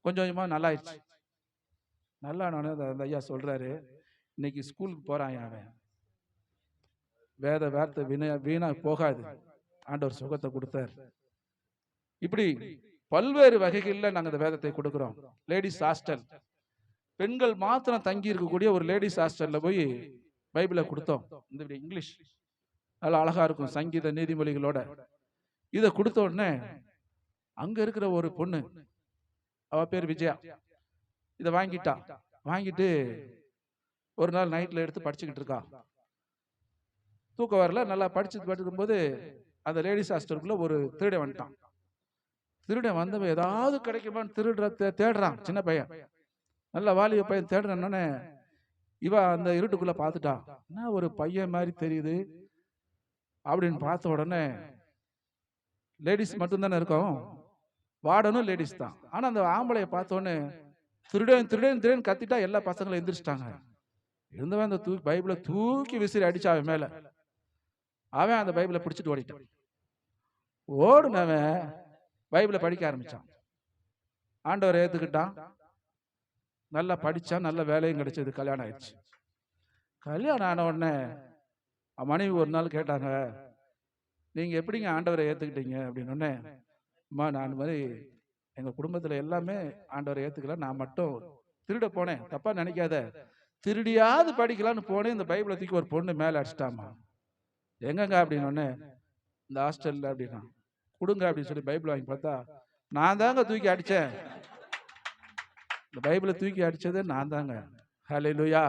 கொஞ்சம் கொஞ்சமா நல்லாயிடுச்சு. நல்லானோன்னு அந்த ஐயா சொல்றாரு, இன்னைக்கு ஸ்கூலுக்கு போறான் அவன், வேத வார்த்தை வீணா போகாது, ஆண்டவர் சுகத்தை கொடுத்தார். இப்படி பல்வேறு வகைகளில் நாங்கள் இந்த வேதத்தை கொடுக்கிறோம். லேடிஸ் ஹாஸ்டல், பெண்கள் மாத்திரம் தங்கி இருக்கக்கூடிய ஒரு லேடிஸ் ஹாஸ்டல்ல போய் பைபிளை கொடுத்தோம். இந்த இங்கிலீஷ் நல்லா அழகா இருக்கும், சங்கீத நீதிமொழிகளோட. இதை கொடுத்த உடனே அங்க இருக்கிற ஒரு பொண்ணு, அவ பேர் விஜயா, இதை வாங்கிட்டா. வாங்கிட்டு ஒரு நாள் நைட்ல எடுத்து படிச்சுக்கிட்டு இருக்கா. தூக்கம் வரல, நல்லா படிச்சுக்கும் போது அந்த லேடிஸ் ஹாஸ்டலுக்குள்ள ஒரு திருடன் வந்துட்டான். திருடன் வந்தவன் ஏதாவது கிடைக்குமான்னு தேடுறான். சின்ன பையன், நல்ல வாலிப பையன் தேடுறானே, இவ அந்த இருட்டுக்குள்ள பார்த்துட்டா. என்ன ஒரு பையன் மாதிரி தெரியுது அப்படின்னு பார்த்த உடனே, லேடிஸ் மட்டும்தானே இருக்கும், வார்டனும் லேடிஸ் தான். ஆனா அந்த ஆம்பளைய பார்த்த உடனே திருடன் திருடன் திருடன் கத்திட்டா எல்லா பசங்களும் எந்திரிச்சிட்டாங்க. இருந்தவன் அந்த பைபிளை தூக்கி விசிறி அடிச்சு அவன் மேல. அவன் அந்த பைபிளை பிடிச்சிட்டு ஓடிட்டான். ஓடுனவன் பைபிளை படிக்க ஆரம்பிச்சான். ஆண்டவரை ஏத்துக்கிட்டான், நல்லா படிச்சான், நல்ல வேலையும் கிடைச்சது, கல்யாணம் ஆயிடுச்சு. கல்யாணம் ஆன உடனே மனைவி ஒரு நாள் கேட்டாங்க, நீங்க எப்படிங்க ஆண்டவரை ஏத்துக்கிட்டீங்க அப்படின்னு. உடனே, அம்மா நான் மாதிரி எங்க குடும்பத்துல எல்லாமே ஆண்டவரை ஏத்துக்கல, நான் மட்டும் திருட போனேன், தப்பா நினைக்காத, திருடியாவது படிக்கலான்னு போனேன், இந்த பைபிளை தூக்கி ஒரு பொண்ணு மேல அடிச்சிட்டாமா. எங்கங்க அப்படின்னு. உடனே, இந்த ஹாஸ்டல்ல அப்படின்னா. கொடுங்க அப்படின்னு சொல்லி பைபிள் வாங்கி பார்த்தா, நான் தாங்க தூக்கி அடிச்சேன், இந்த பைபிளை தூக்கி அடிச்சது நான் தாங்க. ஹல்லேலூயா.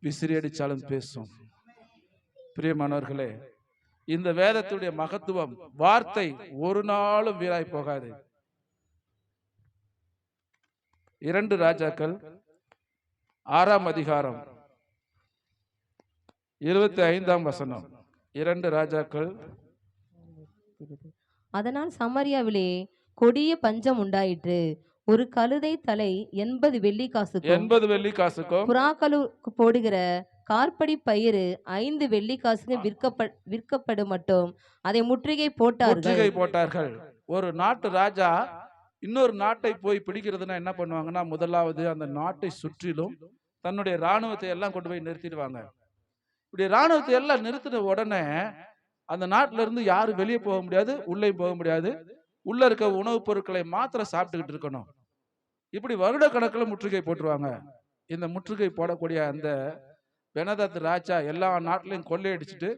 விசிறி அடிச்சாலும் பேசும். பிரியமானவர்களே, இந்த வேதத்துடைய மகத்துவம், வார்த்தை ஒரு நாளும் வீணாய் போகாது. 2 ராஜாக்கள் 6ஆம் அதிகாரம் 25ஆம் வசனம். 2 ராஜாக்கள். அதனால் சமாரியாவிலே கொடிய பஞ்சம் உண்டாயிற்று. ஒரு கழுதை தலை 80 வெள்ளிக்காசுக்கும் புறாக்களுக்கு போடுகிற கார்படி பயிறு 5 வெள்ளிக்காசுக்கு விற்கப்படும் மட்டும் அதை முற்றுகை போட்டார்கள். ஒரு நாட்டு ராஜா இன்னொரு நாட்டை போய் பிடிக்கிறதுனா என்ன பண்ணுவாங்கன்னா, முதலாவது அந்த நாட்டை சுற்றிலும் தன்னுடைய ராணுவத்தை எல்லாம் கொண்டு போய் நிறுத்திடுவாங்க. இப்படி ராணுவத்தை எல்லாம் நிறுத்தின உடனே அந்த நாட்டில இருந்து யாரும் வெளியே போக முடியாது, உள்ளே போக முடியாது. உள்ள இருக்க உணவுப் பொருட்களை மாத்திரம் சாப்பிட்டுக்கிட்டு இருக்கணும். இப்படி வருட கணக்கில் முற்றுகை போட்டுருவாங்க. இந்த முற்றுகை போடக்கூடிய அந்த பெனதாத் ராஜா எல்லா நாட்டிலையும் கொள்ளையடிச்சிட்டு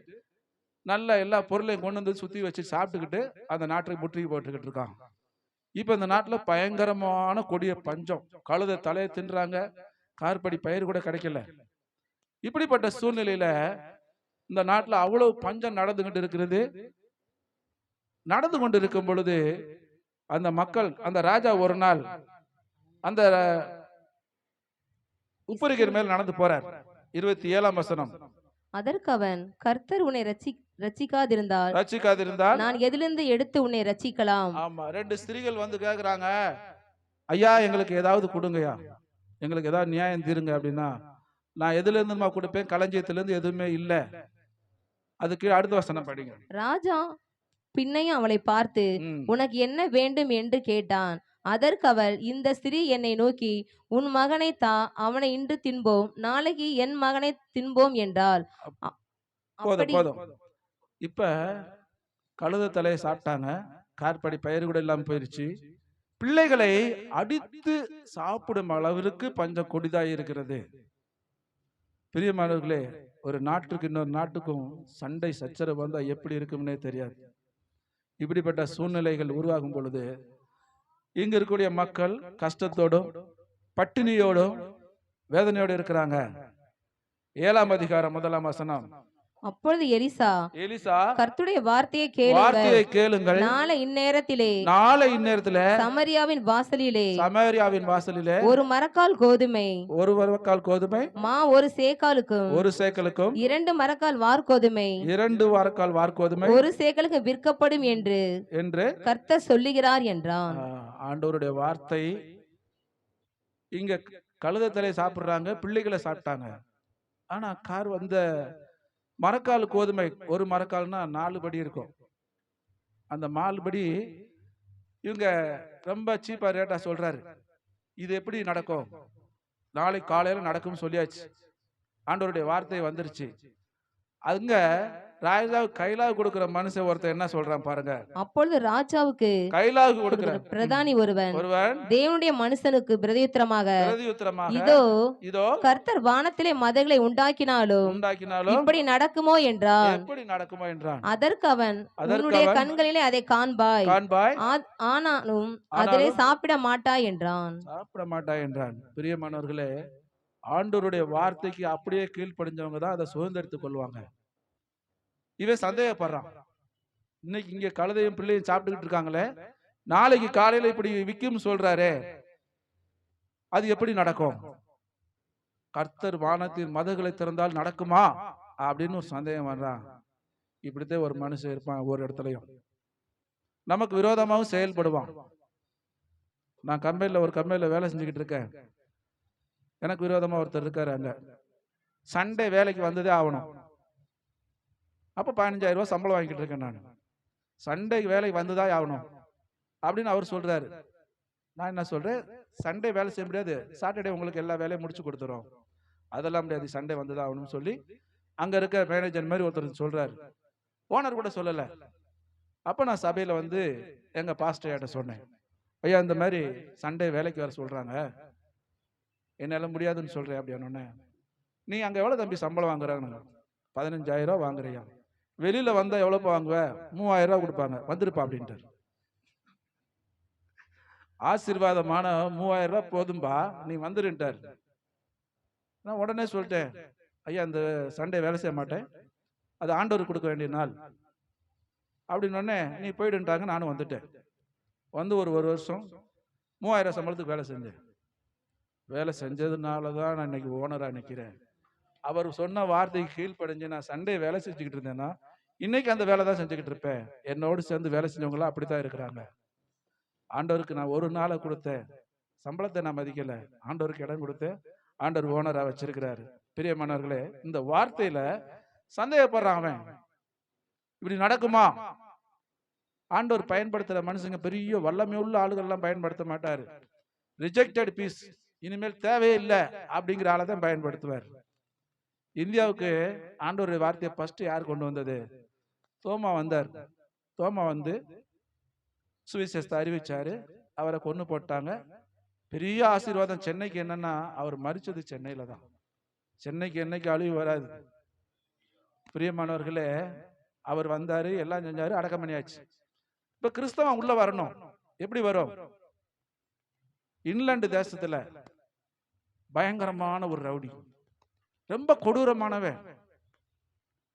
நல்ல எல்லா பொருளையும் கொண்டு வந்து சுத்தி வச்சு சாப்பிட்டுக்கிட்டு அந்த நாட்டை முற்றுகை போட்டுக்கிட்டு இருக்கான். இப்ப இந்த நாட்டுல பயங்கரமான கொடிய பஞ்சம், கழுதை தலையை தின்றாங்க, கார்படி பயிர் கூட கிடைக்கல. இப்படிப்பட்ட சூழ்நிலையில இந்த நாட்டுல அவ்வளவு பஞ்சம் நடந்துகிட்டு இருக்கிறது. நடந்து கொண்டு இருக்கும் பொழுது அந்த மக்கள், அந்த ராஜா ஒரு நாள் அந்த உப்பரிகர் மேல் நடந்து போறார். 27ஆம் வசனம். அதற்கு அவன், கர்த்தர் உன்னை ரட்சிக்காதிருந்தால் நான் எதிலிருந்து எடுத்து உன்னை ரட்சிக்கலாம்? ஆமா, 2 ஸ்திரீகள் வந்து கேக்குறாங்க, ஐயா எங்களுக்கு ஏதாவது கொடுங்கயா, எங்களுக்கு ஏதாவது நியாயம் தீருங்க அப்படின்னா, நான் எதுல இருந்துமா கொடுப்பேன், களஞ்சியத்துல இருந்து எதுவுமே இல்ல. அதுக்கு அடுத்த வசனம் படிங்க. ராஜா பின்னையும் அவளை பார்த்து, உனக்கு என்ன வேண்டும் என்று கேட்டான். அதற்கு அவள், இந்த ஸ்திரீ என்னை நோக்கி, உன் மகனை தா, அவனை இன்று தின்போம், நாளைக்கு என் மகனை தின்போம் என்றாள். போதும். இப்ப கழுத தலையை சாப்பிட்டாங்க, கார்படி பயிர் கூட இல்லாம போயிருச்சு. பிள்ளைகளை அடித்து சாப்பிடும் அளவிற்கு பஞ்சம் கொடிதாய் இருக்கிறது. பிரியமானவர்களே, ஒரு நாட்டுக்கு இன்னொரு நாட்டுக்கும் சண்டை சச்சரவு வந்தா எப்படி இருக்கும்னே தெரியாது. இப்படிப்பட்ட சூழ்நிலைகள் உருவாகும் பொழுது இங்க இருக்கக்கூடிய மக்கள் கஷ்டத்தோடும் பட்டினியோடும் வேதனையோடு இருக்கிறாங்க. 7ஆம் அதிகாரம் 1ஆம் வசனம். அப்பொழுது எலிசா, கர்த்தருடைய வார்த்தையை கேளுங்கள், நாளை இந்நேரத்திலே சமாரியாவின் வாசலிலே ஒரு மரக்கால் கோதுமை மா 1 சேக்காலுக்கும் 2 மரக்கால் வார்கோதுமை 1 சேக்கலுக்கு விற்கப்படும் என்று கர்த்தர் சொல்லுகிறார் என்றான். ஆண்டவருடைய வார்த்தை. இங்க கழுதை தலை சாப்பிடுறாங்க, பிள்ளைகளை சாப்பிட்டாங்க. ஆனா அந்த மரக்கால் கோதுமை, 1 மரக்கால்னா 4 படி இருக்கும். அந்த 4 படி இவங்க ரொம்ப சீப்பா ரேட்டா சொல்றாரு. இது எப்படி நடக்கும்? நாளைக்கு காலையில நடக்கும் சொல்லியாச்சு. ஆண்டவருடைய வார்த்தை வந்துருச்சு. அங்க ராஜாவுக்கு கைலாகு கொடுக்கிற மனுஷன் ஒருத்தர் என்ன சொல்றான் பாருங்க. அப்பொழுது ராஜாவுக்கு கைலாகு கொடுக்கிற பிரதானி ஒருவன் தேவனுடைய மனுஷனுக்கு பிரதியுத்தரமாக, இதோ கர்த்தர் வானத்திலே மதகளை உண்டாக்கினாலும் இப்படி நடக்குமோ என்றான். அதற்கு அவன், உன்னுடைய கண்களிலே அதை காண்பாய், ஆனாலும் அதிலே சாப்பிட மாட்டாய் என்றான். பிரியமானவர்களே, ஆண்டவருடைய வார்த்தைக்கு அப்படியே கீழ்ப்படிஞ்சவங்க தான் அதை சுதந்திரத்துக் கொள்வாங்க. இவன் சந்தேகப்படுறான், இன்னைக்கு இங்க கழுதையும் பிள்ளையும் சாப்பிட்டுக்கிட்டு இருக்காங்களே, நாளைக்கு காலையில இப்படி விக்கும் சொல்றாரே, அது எப்படி நடக்கும்? கர்த்தர் வானத்தின் மதகுகளை திறந்தால் நடக்குமா அப்படின்னு ஒரு சந்தேகம் வர்றான். இப்படித்தான் ஒரு மனுஷன் இருப்பான், ஒவ்வொரு இடத்துலயும் நமக்கு விரோதமாகவும் செயல்படுவான். நான் ஒரு கம்பெனில வேலை செஞ்சுக்கிட்டு இருக்கேன். எனக்கு விரோதமா ஒருத்தர் இருக்காரு. அங்க சண்டே வேலைக்கு வந்ததே ஆகணும். அப்போ 15,000 ரூபாய் சம்பளம் வாங்கிட்டு இருக்கேன் நான். சண்டேக்கு வேலைக்கு வந்துதான் ஆகணும் அப்படின்னு அவர் சொல்றாரு. நான் என்ன சொல்றேன், சண்டே வேலை செய்ய முடியாது, சாட்டர்டே உங்களுக்கு எல்லா வேலையும் முடிச்சு கொடுத்துரும், அதெல்லாம் முடியாது, சண்டே வந்துதான் ஆகணும்னு சொல்லி அங்க இருக்க மேனேஜர் மாதிரி ஒருத்தர் சொல்றாரு. ஓனர் கூட சொல்லல. அப்ப நான் சபையில வந்து எங்க பாஸ்டர் சொன்னேன், ஐயா இந்த மாதிரி சண்டே வேலைக்கு வர சொல்றாங்க, என்னால முடியாதுன்னு சொல்றேன் அப்படின்னு. நீ அங்க எவ்வளவு தம்பி சம்பளம் வாங்குறாங்க? 15,000 ரூபாய் வாங்குறியா? வெளியில வந்தா எவ்வளவு வாங்குவ? 3,000 ரூபாய் கொடுப்பாங்க, வந்துருப்பா அப்படின்ட்டு. ஆசீர்வாதமான 3,000 ரூபாய் போதும்பா, நீ வந்துருன்ட்டார். நான் உடனே சொல்லிட்டேன், ஐயா இந்த சண்டே வேலை செய்ய மாட்டேன், அது ஆண்டவருக்கு கொடுக்க வேண்டிய நாள் அப்படின்னு. நீ போயிடுன்ட்டாங்க. நானும் வந்துட்டேன். வந்து ஒரு வருஷம் 3,000 சம்பளத்துக்கு வேலை செஞ்சேன். வேலை செஞ்சதுனால தான் நான் இன்னைக்கு ஓனரா நிற்கிறேன். அவர் சொன்ன வார்த்தைக்கு கீழ்ப்படைஞ்சு நான் சண்டே வேலை செஞ்சுக்கிட்டு இருந்தேன்னா இன்னைக்கு அந்த வேலை தான் செஞ்சுக்கிட்டு இருப்பேன். என்னோடு சேர்ந்து வேலை செஞ்சவங்களாம் அப்படித்தான் இருக்கிறாங்க. ஆண்டவருக்கு நான் ஒரு நாளை கொடுத்தேன், சம்பளத்தை நான் மதிக்கல, ஆண்டவருக்கு இடம் கொடுத்தேன், ஆண்டவர் ஓனரா வச்சிருக்கிறாரு. பிரியமானவர்களே, இந்த வார்த்தையில சந்தேகப்படுறான் அவன். இப்படி நடக்குமா? ஆண்டவர் பயன்படுத்துற மனுஷங்க பெரிய வல்லமை உள்ள ஆளுகள் எல்லாம் பயன்படுத்த மாட்டாரு. ரிஜெக்டட் பீஸ், இனிமேல் தேவையே இல்லை அப்படிங்கிற ஆளை தான் பயன்படுத்துவார். இந்தியாவுக்கு ஆண்டவர் வார்த்தையை ஃபர்ஸ்ட் யார் கொண்டு வந்தது? தோமா வந்தார். தோமா வந்து சுவிசேஷத்தை அறிவிச்சாரு, அவரை கொன்னு போட்டாங்க. பெரிய ஆசீர்வாதம் சென்னைக்கு என்னன்னா, அவர் மரிச்சது சென்னையில தான். சென்னைக்கு என்னைக்கு அழிவு வராது. பிரியமானவர்களே, அவர் வந்தாரு, எல்லாம் செஞ்சாரு, அடக்கம் பண்ணியாச்சு. இப்ப கிறிஸ்தவம் உள்ள வரணும். எப்படி வரும்? இங்கிலாந்து தேசத்துல பயங்கரமான ஒரு ரவுடி, ரொம்ப கொடூரமானவன்.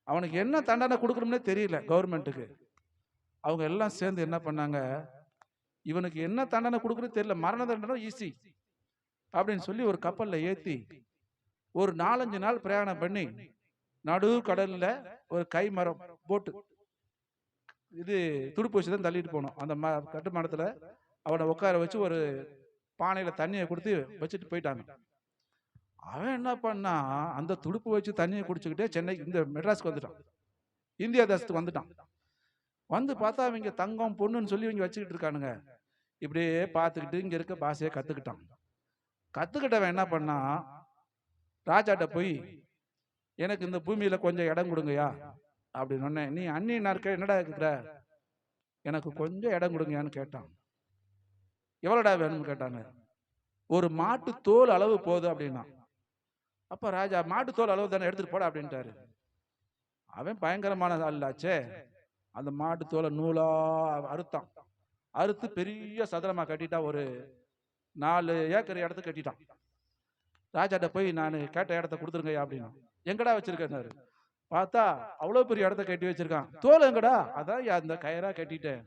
அவனுக்கு என்ன தண்டனை கொடுக்கணும்னே தெரியல கவர்மெண்ட்டுக்கு. அவங்க எல்லாம் சேர்ந்து என்ன பண்ணாங்க, இவனுக்கு என்ன தண்டனை கொடுக்கறது தெரியல, மரண தண்டனை ஈஸி அப்படின்னு சொல்லி ஒரு கப்பல்ல ஏத்தி ஒரு 4-5 நாள் பிரயாணம் பண்ணி நடு கடல்ல ஒரு கை மரம் போட்டு இது துடுப்பு வச்சு தான் தள்ளிட்டு போனோம். அந்த கட்டுமானத்துல அவனை உட்கார வச்சு ஒரு பானையில தண்ணியை கொடுத்து வச்சுட்டு போயிட்டாங்க. அவன் என்ன பண்ணா, அந்த துடுப்பு வச்சு தண்ணியை குடிச்சுக்கிட்டே சென்னை இந்த மெட்ராஸ்க்கு வந்துட்டான், இந்தியா தேசத்துக்கு வந்துட்டான். வந்து பார்த்தா அவங்க தங்கம் பொண்ணுன்னு சொல்லி இவங்க வச்சுக்கிட்டு இருக்கானுங்க. இப்படியே பார்த்துக்கிட்டு இங்க இருக்க பாஷையை கத்துக்கிட்டான். கத்துக்கிட்டவன் என்ன பண்ணா, ராஜாட்ட போய் எனக்கு இந்த பூமியில கொஞ்சம் இடம் கொடுங்கயா அப்படின்னு. நீ அந்நியனா இருக்க, என்னடா இருக்கிற, எனக்கு கொஞ்சம் இடம் கொடுங்கயான்னு கேட்டான். எவ்வளோடா வேணும்னு கேட்டாங்க. ஒரு மாட்டு தோல் அளவு போகுது அப்படின்னா. அப்ப ராஜா மாட்டு தோல் அளவு தானே, எடுத்துட்டு போட அப்படின்ட்டாரு. அவன் பயங்கரமான ஆளாச்சே, அந்த மாட்டு தோலை நூலா அறுத்தான். அறுத்து பெரிய சதுரமா கட்டிட்டா, ஒரு 4 ஏக்கர் இடத்த கட்டிட்டான். ராஜாட்ட போய் நான் கேட்ட இடத்த கொடுத்துருங்க அப்படின்னு. எங்கடா வச்சிருக்காரு? பார்த்தா அவ்வளவு பெரிய இடத்த கட்டி வச்சிருக்கான். தோல் எங்கடா? அதான் அந்த கயிறா கட்டிட்டேன்.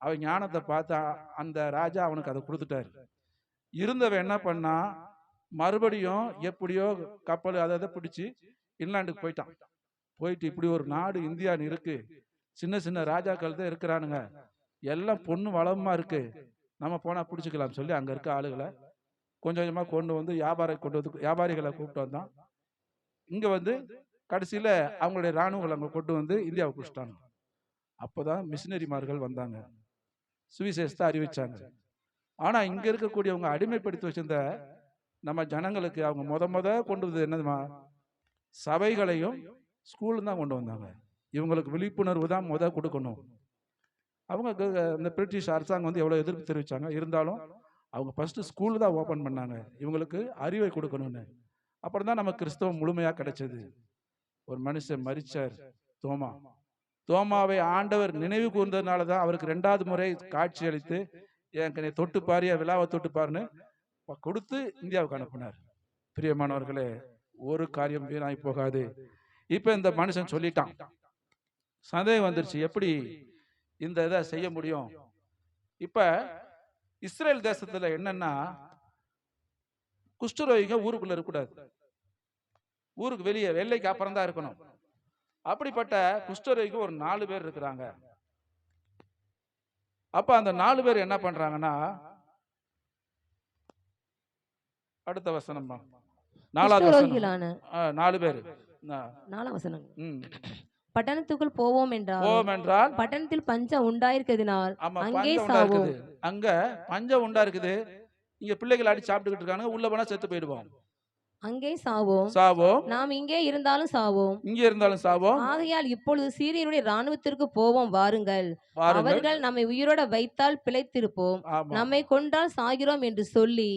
அவன் ஞானத்தை பார்த்தா அந்த ராஜா அவனுக்கு அதை கொடுத்துட்டாரு. இருந்தவன் என்ன பண்ணா, மறுபடியும் எப்படியோ கப்பல் அதை பிடிச்சி இங்கிலாந்துக்கு போயிட்டான். போயிட்டு இப்படி ஒரு நாடு இந்தியான்னு இருக்கு, சின்ன சின்ன ராஜாக்கள் தான் இருக்கிறானுங்க, எல்லாம் பொண்ணு வளமா இருக்கு, நம்ம போனா பிடிச்சிக்கலாம் சொல்லி அங்க இருக்க ஆளுகளை கொஞ்சம் கொஞ்சமா கொண்டு வந்து வியாபாரிகளை கூப்பிட்டு வந்தான். இங்க வந்து கடைசியில அவங்களுடைய ராணுவங்களை அங்க கொண்டு வந்து இந்தியாவை பிடிச்சிட்டாங்க. அப்பதான் மிஷினரிமார்கள் வந்தாங்க, சுவிசேஷத்தை அறிவிச்சாங்க. ஆனா இங்க இருக்கக்கூடியவங்க அடிமைப்படுத்தி வச்சிருந்த நம்ம ஜனங்களுக்கு அவங்க முத கொண்டு வந்து என்னதுமா, சபைகளையும் ஸ்கூலும் தான் கொண்டு வந்தாங்க. இவங்களுக்கு விழிப்புணர்வு தான் கொடுக்கணும். அவங்க இந்த பிரிட்டிஷ் அரசாங்கம் வந்து எவ்வளவு எதிர்ப்பு தெரிவிச்சாங்க, இருந்தாலும் அவங்க ஃபர்ஸ்ட் ஸ்கூல் தான் ஓபன் பண்ணாங்க, இவங்களுக்கு அறிவை கொடுக்கணும்னு. அப்புறம் தான் நம்ம கிறிஸ்தவம் முழுமையா கிடைச்சது. ஒரு மனுஷன் மரிச்சார், தோமா. தோமாவை ஆண்டவர் நினைவு கூர்ந்ததுனால தான் அவருக்கு 2வது முறை காட்சி அளித்து எனக்கு தொட்டு பாரியா விழாவை தொட்டு பாருன்னு கொடுத்து இந்தியாவுக்கு அனுப்பினார். பிரியமானவர்களே, ஒரு காரியம் வீணாய் போகாது. இப்ப இந்த மனுஷன் சொல்லிட்டான், சந்தேகம் வந்துருச்சு, எப்படி இந்த இதை செய்ய முடியும்? இப்ப இஸ்ரேல் தேசத்துல என்னன்னா, குஷ்டரோகிங்க ஊருக்குள்ள இருக்கக்கூடாது, ஊருக்கு வெளியே வெள்ளைக்கு அப்புறம் தான் இருக்கணும். அப்படிப்பட்ட குஷ்டரோகிக்கு ஒரு 4 பேர் இருக்கிறாங்க. அப்ப அந்த 4 பேர் என்ன பண்றாங்கன்னா, அடுத்த வசனம் 4வது வசனம். குஷ்டரோகிகளான 4 பேர். 4ஆம் வசனம். ம். பட்டணத்துக்குள் போவோம் என்றால் பட்டணத்தில் பஞ்சம் உண்டாயிருக்கிறதுனால் அங்கே சாவோம். அங்க பஞ்சம் உண்டாயிருக்குது. இங்க பிள்ளைகள் அடி சாப்பிட்டுக்கிட்டு இருக்காங்க. உள்ள போனா செத்து போயிடுவோம். அங்கே சாவோம். நாம் இங்கே இருந்தாலும் சாவோம். ஆகையால் இப்பொழுது சீரியருடைய ராணுவத்திற்கு போவோம் வாருங்கள். அவர்கள் நம்மை உயிரோட வைத்தால் பிழைத்திருப்போம், நம்மை கொன்றால் சாகிறோம் என்று சொல்லி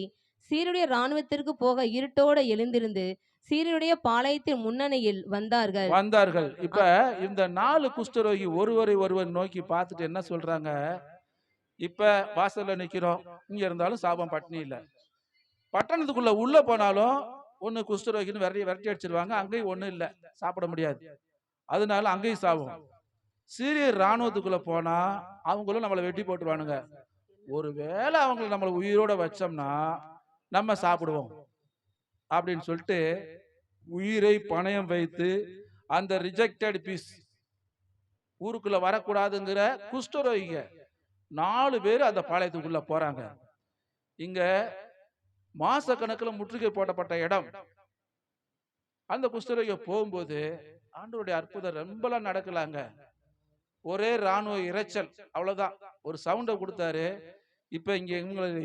சீரியருடைய ராணுவத்திற்கு போக இருட்டோட எழுந்திருந்து சீரியருடைய பாளையத்தின் முன்னணியில் வந்தார்கள். இப்ப இந்த 4 குஷ்டரோகி ஒருவர் நோக்கி பார்த்துட்டு என்ன சொல்றாங்க? இப்ப வாசல்ல நிக்கிறோம், இங்க இருந்தாலும் சாபம், பட்டினி இல்ல. பட்டணத்துக்குள்ள உள்ள போனாலும் ஒண்ணு குஷ்டரோகின்னு விரட்டி அடிச்சிருவாங்க. அங்கேயும் ஒண்ணும் இல்ல, சாப்பிட முடியாது. அதனால அங்கேயும் சாவும். சீரியர் ராணுவத்துக்குள்ள போனா அவங்களும் நம்மளை வெட்டி போட்டுருவானுங்க. ஒருவேளை அவங்களை நம்மளை உயிரோட வச்சோம்னா நம்ம சாப்பிடுவோம் அப்படின்னு சொல்லிட்டு உயிரை பணயம் வைத்து அந்த ரிஜெக்டட் பீஸ், ஊருக்குள்ள வரக்கூடாதுங்கிற குஷ்டரோகிங்க 4 பேர் அந்த பாளையத்துக்குள்ள போறாங்க. இங்க மாச கணக்குல முற்றுகை போடப்பட்ட இடம். அந்த குஷ்டரோகிய போகும்போது ஆண்டவருடைய அற்புதம் ரொம்பலாம் நடக்கலாங்க. ஒரே ராணுவ இரைச்சல், அவ்வளவுதான். ஒரு சவுண்ட கொடுத்தாரு. இப்ப இங்க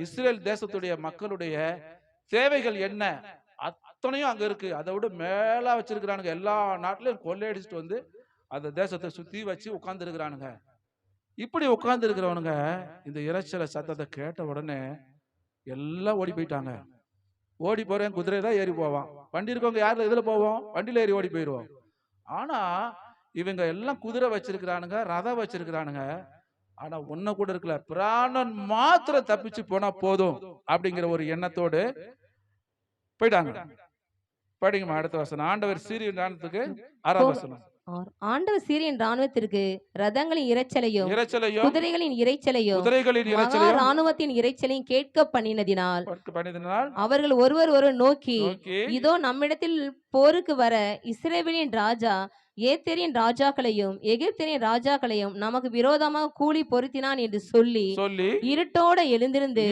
இஸ்ரேல் தேசத்துடைய மக்களுடைய தேவைகள் என்ன அத்தனையும் அங்க இருக்கு. அதை விட மேலா வச்சிருக்கிறானுங்க. எல்லா நாட்டிலையும் கொள்ளையடிச்சிட்டு வந்து அந்த தேசத்தை சுத்தி வச்சு உட்கார்ந்து இருக்கிறானுங்க. இப்படி உட்கார்ந்து இருக்கிறவனுங்க இந்த இரைச்சல சத்தத்தை கேட்ட உடனே எல்லாம் ஓடி போயிட்டாங்க. ஓடி போறேன், குதிரை தான் ஏறி போவான். வண்டி இருக்கவங்க யாருல எதுல போவோம்? வண்டியில ஏறி ஓடி போயிடுவோம். ஆனா இவங்க எல்லாம் குதிரை வச்சிருக்கிறானுங்க, ரதம் வச்சிருக்கிறானுங்க. ஆனா ஒன்ன கூட இருக்கல, பிராணன் மாத்திரம் தப்பிச்சு போனா போதும் அப்படிங்கிற ஒரு எண்ணத்தோடு போயிட்டாங்க. படிங்கம்மா அடுத்த வசனம். ஆண்டவர் சீரியன் ராணுவத்துக்கு 6ஆம் வசனம். ஆண்டவர் சீரியன் ராணுவத்திற்கு ரதங்களின் இரைச்சலையும் குதிரைகளின் இரைச்சலையும் ராணுவத்தின் இரைச்சலையும் கேட்க பண்ணினதினால் அவர்கள் ஒருவர் நோக்கி, இதோ நம்மிடத்தில் போருக்கு வர இஸ்ரவேலின் ராஜா ஏத்தேரின் ராஜாக்களையும் எகிப்தின் ராஜாக்களையும் நமக்கு விரோதமாக கூலி பொருத்தினான் என்று சொல்லி இருட்டோட எழுந்திருந்து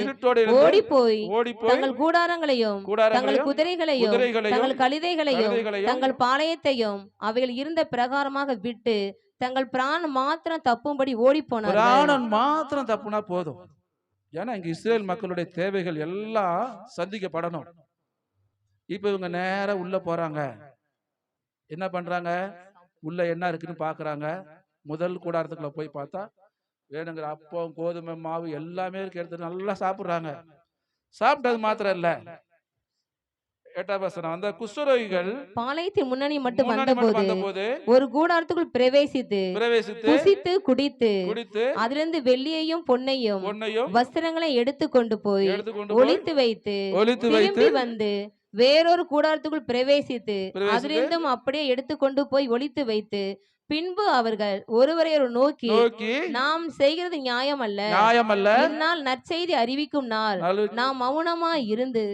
ஓடி போய் தங்கள் கூடாரங்களையும் தங்கள் குதிரைகளையும் தங்கள் கழுதைகளையும் தங்கள் பாளையத்தையும் அவைகள் இருந்த பிரகாரமாக விட்டு தங்கள் பிராணம் மாத்திரம் தப்பும்படி ஓடி போனார். பிராணம் மாத்திரம் தப்புனா போதும். ஏன்னா இங்க இஸ்ரேல் மக்களுடைய தேவைகள் எல்லாம் சந்திக்கப்படணும். இப்ப இவங்க நேரா உள்ள போறாங்க. என்ன பண்றாங்க? உள்ள என்ன இருக்குன்னு பாக்குறாங்க. முதல் கூடாரத்துக்குள்ள போய் பார்த்தா வேணுங்கிற அப்பம், கோதுமை மாவு எல்லாமே இருக்கு. எடுத்து நல்லா சாப்பிடுறாங்க. சாப்பிட்டது மாத்திரம் இல்ல, 8ஆம் வசனம். அந்த குஷ்டரோகிகள் பாளையத்தின் முன்னணி மட்டும் வந்தபோது ஒரு கூடாரத்துக்குள் பிரவேசித்து புசித்து குடித்து அதிலிருந்து வெள்ளியையும் பொன்னையும் வஸ்திரங்களை எடுத்து கொண்டு போய் ஒளித்து வைத்து திரும்பி வந்து வேறொரு கூடாரத்துக்குள் பிரவேசித்து அதிலிருந்தும் அப்படியே எடுத்துக்கொண்டு போய் ஒளித்து வைத்து பின்பு அவர்கள் ஒருவரை நோக்கி, நாம் செய்கிறது நியாயம் அல்ல, இந்நாள் நற்செய்தி அறிவிக்கும் நாள், நாம் மௌனமா இருந்து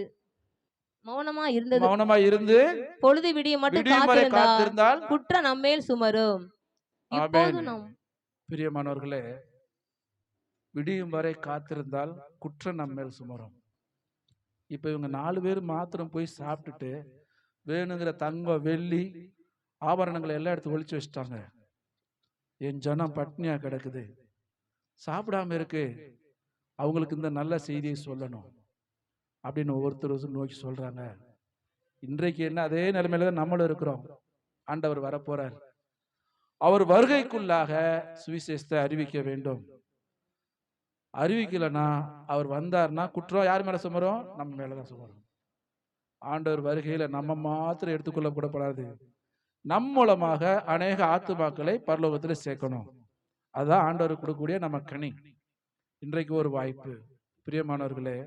பொழுது விடிய மட்டும் காத்திருந்தால் குற்றம் நம்மேல் சுமரும். இப்போது நாம் பிரியமானவர்களே, விடியும் வரை காத்திருந்தால் குற்றம் நம்மேல் சுமரும். இப்ப இவங்க 4 பேர் மாத்திரம் போய் சாப்பிட்டுட்டு வேணுங்கிற தங்கம், வெள்ளி, ஆபரணங்களை எல்லாம் எடுத்து ஒளிச்சு வச்சுட்டாங்க. என் ஜனம் பட்னியா கிடக்குது, சாப்பிடாம இருக்கு, அவங்களுக்கு இந்த நல்ல செய்தியை சொல்லணும் அப்படின்னு ஒவ்வொருத்தரும் நோக்கி சொல்றாங்க. இன்றைக்கு என்ன அதே நிலைமையில தான் நம்மளும் இருக்கிறோம். ஆண்டவர் வரப்போறார். அவர் வருகைக்குள்ளாக சுவிசேஷத்தை அறிவிக்க வேண்டும். அறிவிக்கலனா அவர் வந்தார்னா குற்றம் யார் மேல சுமரும்? நம்ம மேலதான் சுமரும். ஆண்டவர் வருகையில நம்ம மாத்திரம் எடுத்துக்கொள்ளப்படப்படாது. நம் மூலமாக அநேக ஆத்துமாக்களை பரலோகத்துல சேர்க்கணும். அதுதான் ஆண்டவர் கொடுக்கக்கூடிய நம்ம கனி. இன்றைக்கு ஒரு வாய்ப்பு. பிரியமானவர்களே,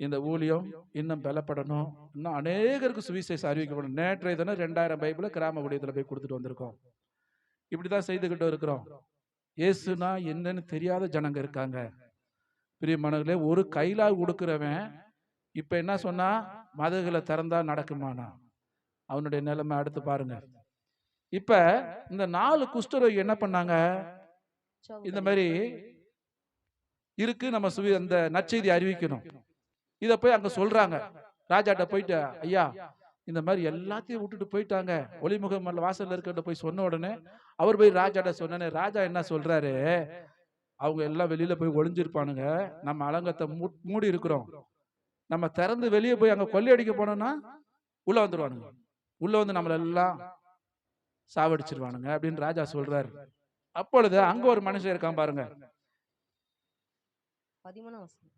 இந்த ஊழியம் இன்னும் பலப்படணும். இன்னும் அநேகருக்கு சுவிசேஷம் அறிவிக்கப்படணும். நேற்றைய தினம் 2000 பைபிளை கிராம ஊழியத்துல போய் கொடுத்துட்டு வந்திருக்கோம். இப்படிதான் செய்துகிட்டு இருக்கிறோம். இயேசுனா என்னன்னு தெரியாத ஜனங்க இருக்காங்க. பிரியமானவர்களே, ஒரு கைலா கொடுக்கிறவன் இப்ப என்ன சொன்னா, மதகுல திறந்தா நடக்குமானா? அவனுடைய நிலைமை அடுத்து பாருங்க. இப்ப இந்த 4 குஷ்டரோகி என்ன பண்ணாங்க? இந்த மாதிரி இருக்கு, நம்ம அந்த நற்செய்தி அறிவிக்கணும். இத போய் அங்க சொல்றாங்க. ராஜாட்ட போயிட்டு, ஐயா இந்த மாதிரி எல்லாத்தையும் விட்டுட்டு போயிட்டாங்க. ஒளிமுகம் வாசல்ல இருக்கிற போய் சொன்ன உடனே அவர் போய் ராஜாட்ட சொன்னே. ராஜா என்ன சொல்றாரு, அவங்க எல்லாம் வெளியில போய் ஒளிஞ்சிருப்பானுங்க, நம்ம அலங்கத்தை மூடி இருக்கிறோம், நம்ம திறந்து வெளியே போய் அங்க கொள்ளையடிக்க போனோம்னா உள்ள வந்துருவானுங்க, உள்ள வந்து நம்மள எல்லாம் சாவடிச்சிருவானுங்க அப்படின்னு ராஜா சொல்றாரு. அப்பொழுது அங்க ஒரு மனுஷன் இருக்கான் பாருங்க. 13ஆம் வசனம்.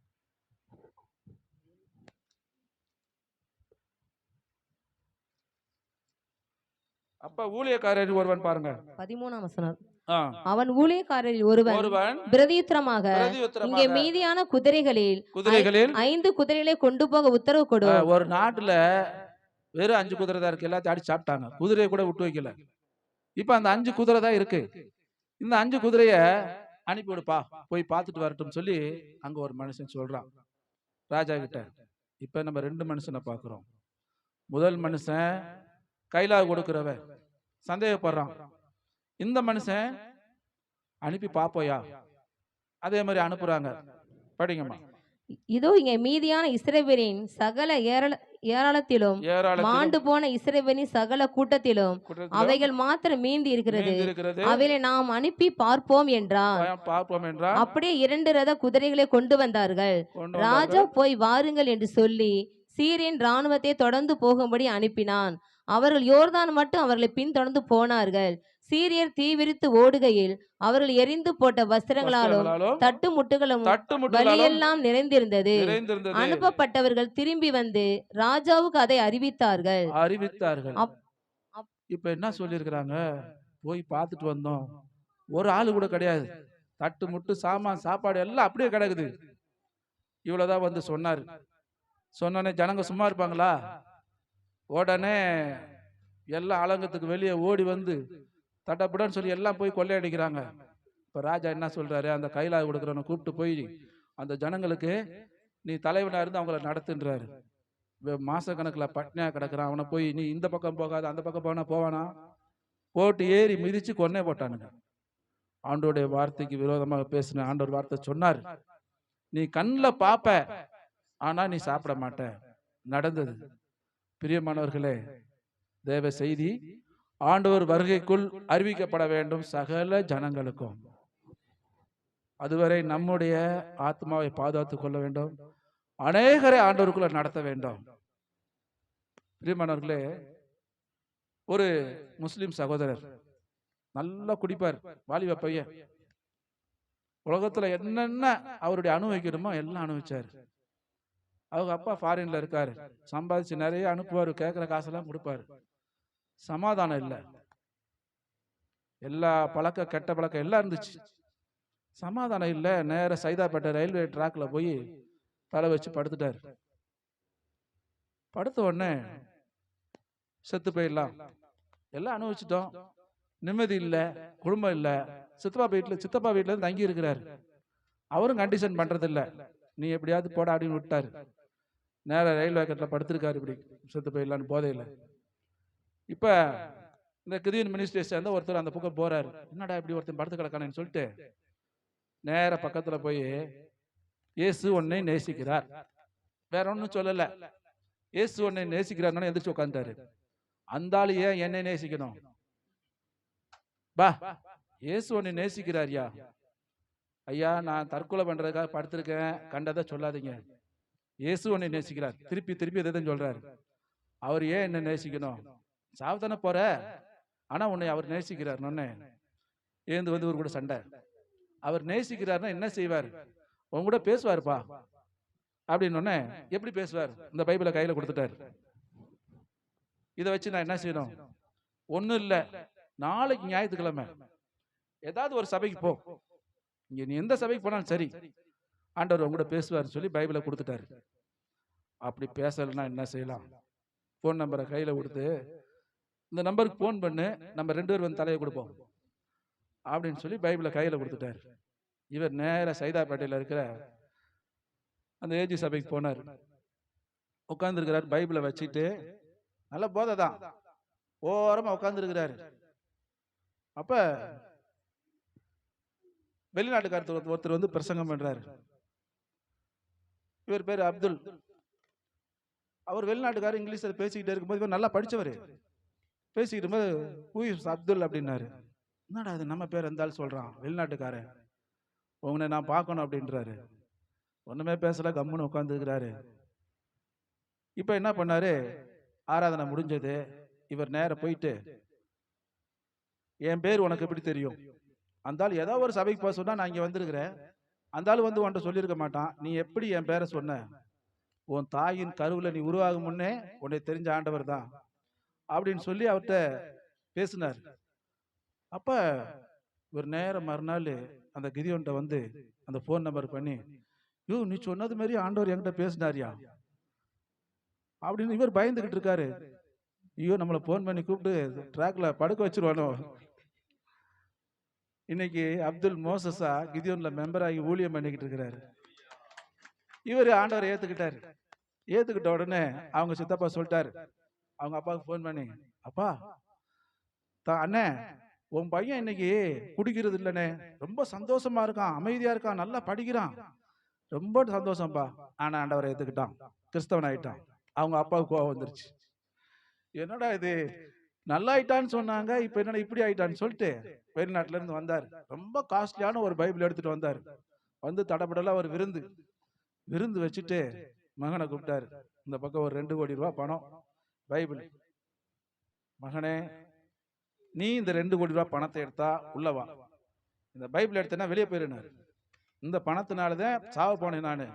அப்ப ஊழியக்காரர் ஒருவன் பாருங்க 13ஆம் வசனம். அவன் ஊழியக்காரரில் ஒருவன் பிரதியுத்தரமாக, இங்கே மீதியான குதிரைகளில் 5 குதிரைகளை கொண்டு போக உத்தரவு கொடு. ஒரு நாட்டுல வெறும் 5 குதிரை தான் இருக்கு, எல்லாத்தையும் அடிச்சு சாப்பிட்டாங்க, குதிரையை கூட விட்டு வைக்கல. இப்ப அந்த 5 குதிரை தான் இருக்கு. இந்த 5 குதிரைய அனுப்பி விடுப்பா, போய் பார்த்துட்டு வரட்டும் சொல்லி அங்க ஒரு மனுஷன் சொல்றான் ராஜா கிட்ட. இப்ப நம்ம 2 மனுஷனை பாக்குறோம். முதல் மனுஷன் கையில கொடுக்கிறவன் சந்தேகப்படுறான். இந்த மனுஷன் அனுப்பி பாப்போயா, அதே மாதிரி அனுப்புறாங்க. படிங்கம்மா. இதோ இங்கே மீதியான இஸ்ரவேலின் சகல ஏராளத்திலும் மாண்டு போன இஸ்ரவேலின் சகல கூட்டத்திலும் அவைகள் மாத்திரம் மீந்தி இருக்கிறது, அவைகளை நாம் அனுப்பி பார்ப்போம் என்றான். அப்படியே 2 ரத குதிரைகளை கொண்டு வந்தார்கள். ராஜா போய் வாருங்கள் என்று சொல்லி சீரியன் இராணுவத்தை தொடர்ந்து போகும்படி அனுப்பினான். அவர்கள் யோர்தான் மட்டும் அவர்களை பின்தொடர்ந்து போனார்கள். சீரியர் தீவிரித்து ஓடுகையில் அவர்கள் எரிந்து போட்ட வஸ்திரங்களாலும் தட்டு முட்டுகளும் வலியெல்லாம் நிறைந்திருந்தது. அனுப்பப்பட்டவர்கள் திரும்பி வந்து ராஜாவுக்கு அதை அறிவித்தார்கள். இப்ப என்ன சொல்லிருக்கிறாங்க, போய் பார்த்துட்டு வந்தோம், ஒரு ஆளு கூட கிடையாது, தட்டு முட்டு சாமான் சாப்பாடு எல்லாம் அப்படியே கிடக்குது. இவ்வளவுதான் வந்து சொன்னாரு. சொன்னோடனே ஜனங்க சும்மா இருப்பாங்களா? உடனே எல்லாம் அலங்கத்துக்கு வெளியே ஓடி வந்து தட்டப்படன்னு சொல்லி எல்லாம் போய் கொள்ளையடிக்கிறாங்க. இப்ப ராஜா என்ன சொல்றாரு, அந்த கையில கொடுக்குறவனை கூப்பிட்டு போய் அந்த ஜனங்களுக்கு நீ தலைவனா இருந்து அவங்கள நடத்துன்றாரு. மாச கணக்குல பட்னியா கிடக்குறான், அவனை போய் நீ இந்த பக்கம் போகாத அந்த பக்கம் போவானா, போட்டு ஏறி மிதிச்சு கொன்னே போட்டானுங்க. ஆண்டோடைய வார்த்தைக்கு விரோதமாக பேசின ஆண்டோர் வார்த்தை சொன்னார், நீ கண்ணில் பாப்ப ஆனா நீ சாப்பிட மாட்ட. நடந்தது. பிரியமானவர்களே, தேவ செய்தி ஆண்டவர் வருகைக்குள் அறிவிக்கப்பட வேண்டும் சகல ஜனங்களுக்கும். அதுவரை நம்முடைய ஆத்மாவை பாதுகாத்துக் கொள்ள வேண்டும், அநேகரை ஆண்டவருக்குள்ள நடத்த வேண்டும். பிரியமானவர்களே, ஒரு முஸ்லிம் சகோதரர் நல்லா குடிப்பார், வாலிப பையன். உலகத்துல என்னென்ன அவருடைய அனுபவிக்கணுமோ எல்லாம் அனுபவிச்சாரு. அவங்க அப்பா ஃபாரின்ல இருக்காரு, சம்பாதிச்சு நிறைய அனுப்புவாரு, கேட்கிற காசெல்லாம் கொடுப்பாரு. சமாதானம் இல்லை, எல்லா பழக்க கெட்ட பழக்கம் எல்லாம் இருந்துச்சு, சமாதானம் இல்லை. நேர சைதாப்பேட்டை ரயில்வே டிராக்ல போய் தலை வச்சு படுத்துட்டாரு. படுத்த உடனே செத்து போயிடலாம், எல்லாம் அனுபவிச்சிட்டோம், நிம்மதி இல்லை, குடும்பம் இல்லை. சித்தப்பா வீட்டுல தங்கி இருக்கிறாரு. அவரும் கண்டிஷன் பண்றது இல்லை, நீ எப்படியாவது போட அப்படின்னு விட்டாரு. நேர ரயில்வே கட்டில படுத்திருக்காரு, இப்படி செத்து போயிடலான்னு போதையில. இப்ப இந்த கிதியன் மினிஸ்ட்ரி சேர்ந்த ஒருத்தர் அந்த பக்கம் போறாரு. என்னடா இப்படி ஒருத்தர் படுத்து கிடக்கானு சொல்லிட்டு நேர பக்கத்துல போய் இயேசு உன்னை நேசிக்கிறார், வேற ஒன்னும் சொல்லல, இயேசு உன்னை நேசிக்கிறார் எந்திரிச்சு உட்காந்துட்டாரு. அந்த ஆளு ஏன் என்னை நேசிக்கணும்? பா, இயேசு உன்னை நேசிக்கிறாரியா? ஐயா, நான் தற்கொலை பண்றதுக்காக படுத்திருக்கேன், கண்டதை சொல்லாதீங்க, இயேசு உன்னை நேசிக்கிறார். திருப்பி திருப்பி எதையும் சொல்றாரு. அவர் ஏன் என்ன நேசிக்கணும்? சாவதானே போற, ஆனா உன்னை அவர் நேசிக்கிறார். ஏந்து வந்து ஒரு கூட சண்டை. அவர் நேசிக்கிறார்னா என்ன செய்வார்? உன் கூட பேசுவாருப்பா அப்படின்னு. எப்படி பேசுவார்? இந்த பைபிளை கையில கொடுத்துட்டாரு. இதை வச்சு நான் என்ன செய்யணும்? ஒன்னும் இல்லை, நாளைக்கு ஞாயிற்றுக்கிழமை ஏதாவது ஒரு சபைக்கு போ, இங்க நீ எந்த சபைக்கு போனாலும் சரி, ஆண்டவர் உங்க கூட பேசுவார் சொல்லி பைபிளை கொடுத்துட்டாரு. அப்படி பேசலன்னா என்ன செய்யலாம்? போன் நம்பரை கையில கொடுத்து, இந்த நம்பருக்கு போன் பண்ணு, நம்ம 2 பேர் வந்து தலையை கொடுப்போம் அப்படின்னு சொல்லி பைபிளை கையில கொடுத்துட்டாரு. இவர் நேர சைதாப்பேட்டையில இருக்கிற அந்த ஏஜி சபைக்கு போனார். உட்கார்ந்து இருக்கிறார், பைபிளை வச்சுட்டு, நல்ல போதை தான், ஓரமா உட்கார்ந்து இருக்கிறாரு. அப்ப வெளிநாட்டுக்காரர் ஒருத்தர் வந்து பிரசங்கம் பண்றாரு. இவர் பேரு அப்துல். அவர் வெளிநாட்டுக்காரர் இங்கிலீஷில் பேசிக்கிட்டே இருக்கும்போது இவர் நல்லா படித்தவர். பேசிக்கிட்டு போது ஹூ இஸ் அப்துல் அப்படின்னாரு. என்னடா அது நம்ம பேர் இருந்தாலும் சொல்கிறான் வெளிநாட்டுக்காரன், உங்களை நான் பார்க்கணும் அப்படின்றாரு. ஒன்றுமே பேசல, கம்முன்னு உட்காந்துருக்கிறாரு. இப்போ என்ன பண்ணாரு, ஆராதனை முடிஞ்சது. இவர் நேரம் போயிட்டு, என் பேர் உனக்கு எப்படி தெரியும்? அந்தாலும் ஏதோ ஒரு சபைக்கு போக சொன்னா நான் இங்கே வந்திருக்கிறேன், அந்தாலும் வந்து உன்ட்ட சொல்லியிருக்க மாட்டான். நீ எப்படி என் பேரை சொன்ன? உன் தாயின் கருவில் நீ உருவாகும் முன்னே உன்னை தெரிஞ்ச ஆண்டவர் தான் அப்படின்னு சொல்லி அவர்கிட்ட பேசினார். அப்ப ஒரு நேரம் மறுநாள் அந்த கிதியோன்ட்ட வந்து அந்த போன் நம்பர் பண்ணி, யோ நீ சொன்னது மாதிரி ஆண்டவர் என்கிட்ட பேசினாரியா அப்படின்னு இவர் பயந்துகிட்டு இருக்காரு. ஐயோ நம்மளை போன் பண்ணி கூப்பிட்டு ட்ராக்ல படுக்க வச்சிருவானோ. இன்னைக்கு அப்துல் மோசஸா கிதியோன்ல மெம்பர் ஆகி ஊழியம் பண்ணிக்கிட்டு இருக்கிறாரு. இவர் ஆண்டவர் ஏத்துக்கிட்டாரு. ஏத்துக்கிட்ட உடனே அவங்க சித்தப்பா சொல்லிட்டாரு அவங்க அப்பாவுக்கு போன் பண்ணி, அப்பா அண்ணே உன் பையன் இன்னைக்கு குடிக்கிறது இல்லைண்ணே, ரொம்ப சந்தோஷமா இருக்கான், அமைதியா இருக்கான், நல்லா படிக்கிறான், ரொம்ப சந்தோஷம்ப்பா. ஆனா ஆண்டவரை ஏத்துக்கிட்டான், கிறிஸ்தவன் ஆயிட்டான். அவங்க அப்பாவுக்கு கோவம் வந்துருச்சு. என்னடா இது நல்லாயிட்டான்னு சொன்னாங்க, இப்ப என்னடா இப்படி ஆயிட்டான்னு சொல்லிட்டு வெளிநாட்டுல இருந்து வந்தார். ரொம்ப காஸ்ட்லியான ஒரு பைபிள் எடுத்துட்டு வந்தார். வந்து தடப்படலாம் ஒரு விருந்து வச்சுட்டு மகனை கூப்பிட்டாரு. இந்த பக்கம் ஒரு 2 கோடி ரூபாய் பணம், பைபிள். மகனே நீ இந்த 2 கோடி ரூபாய் பணத்தை எடுத்தா உள்ளவா, இந்த பைபிள் எடுத்தேன்னா வெளியே போயிருந்தாரு. இந்த பணத்தினாலதான் சாவ போனேன்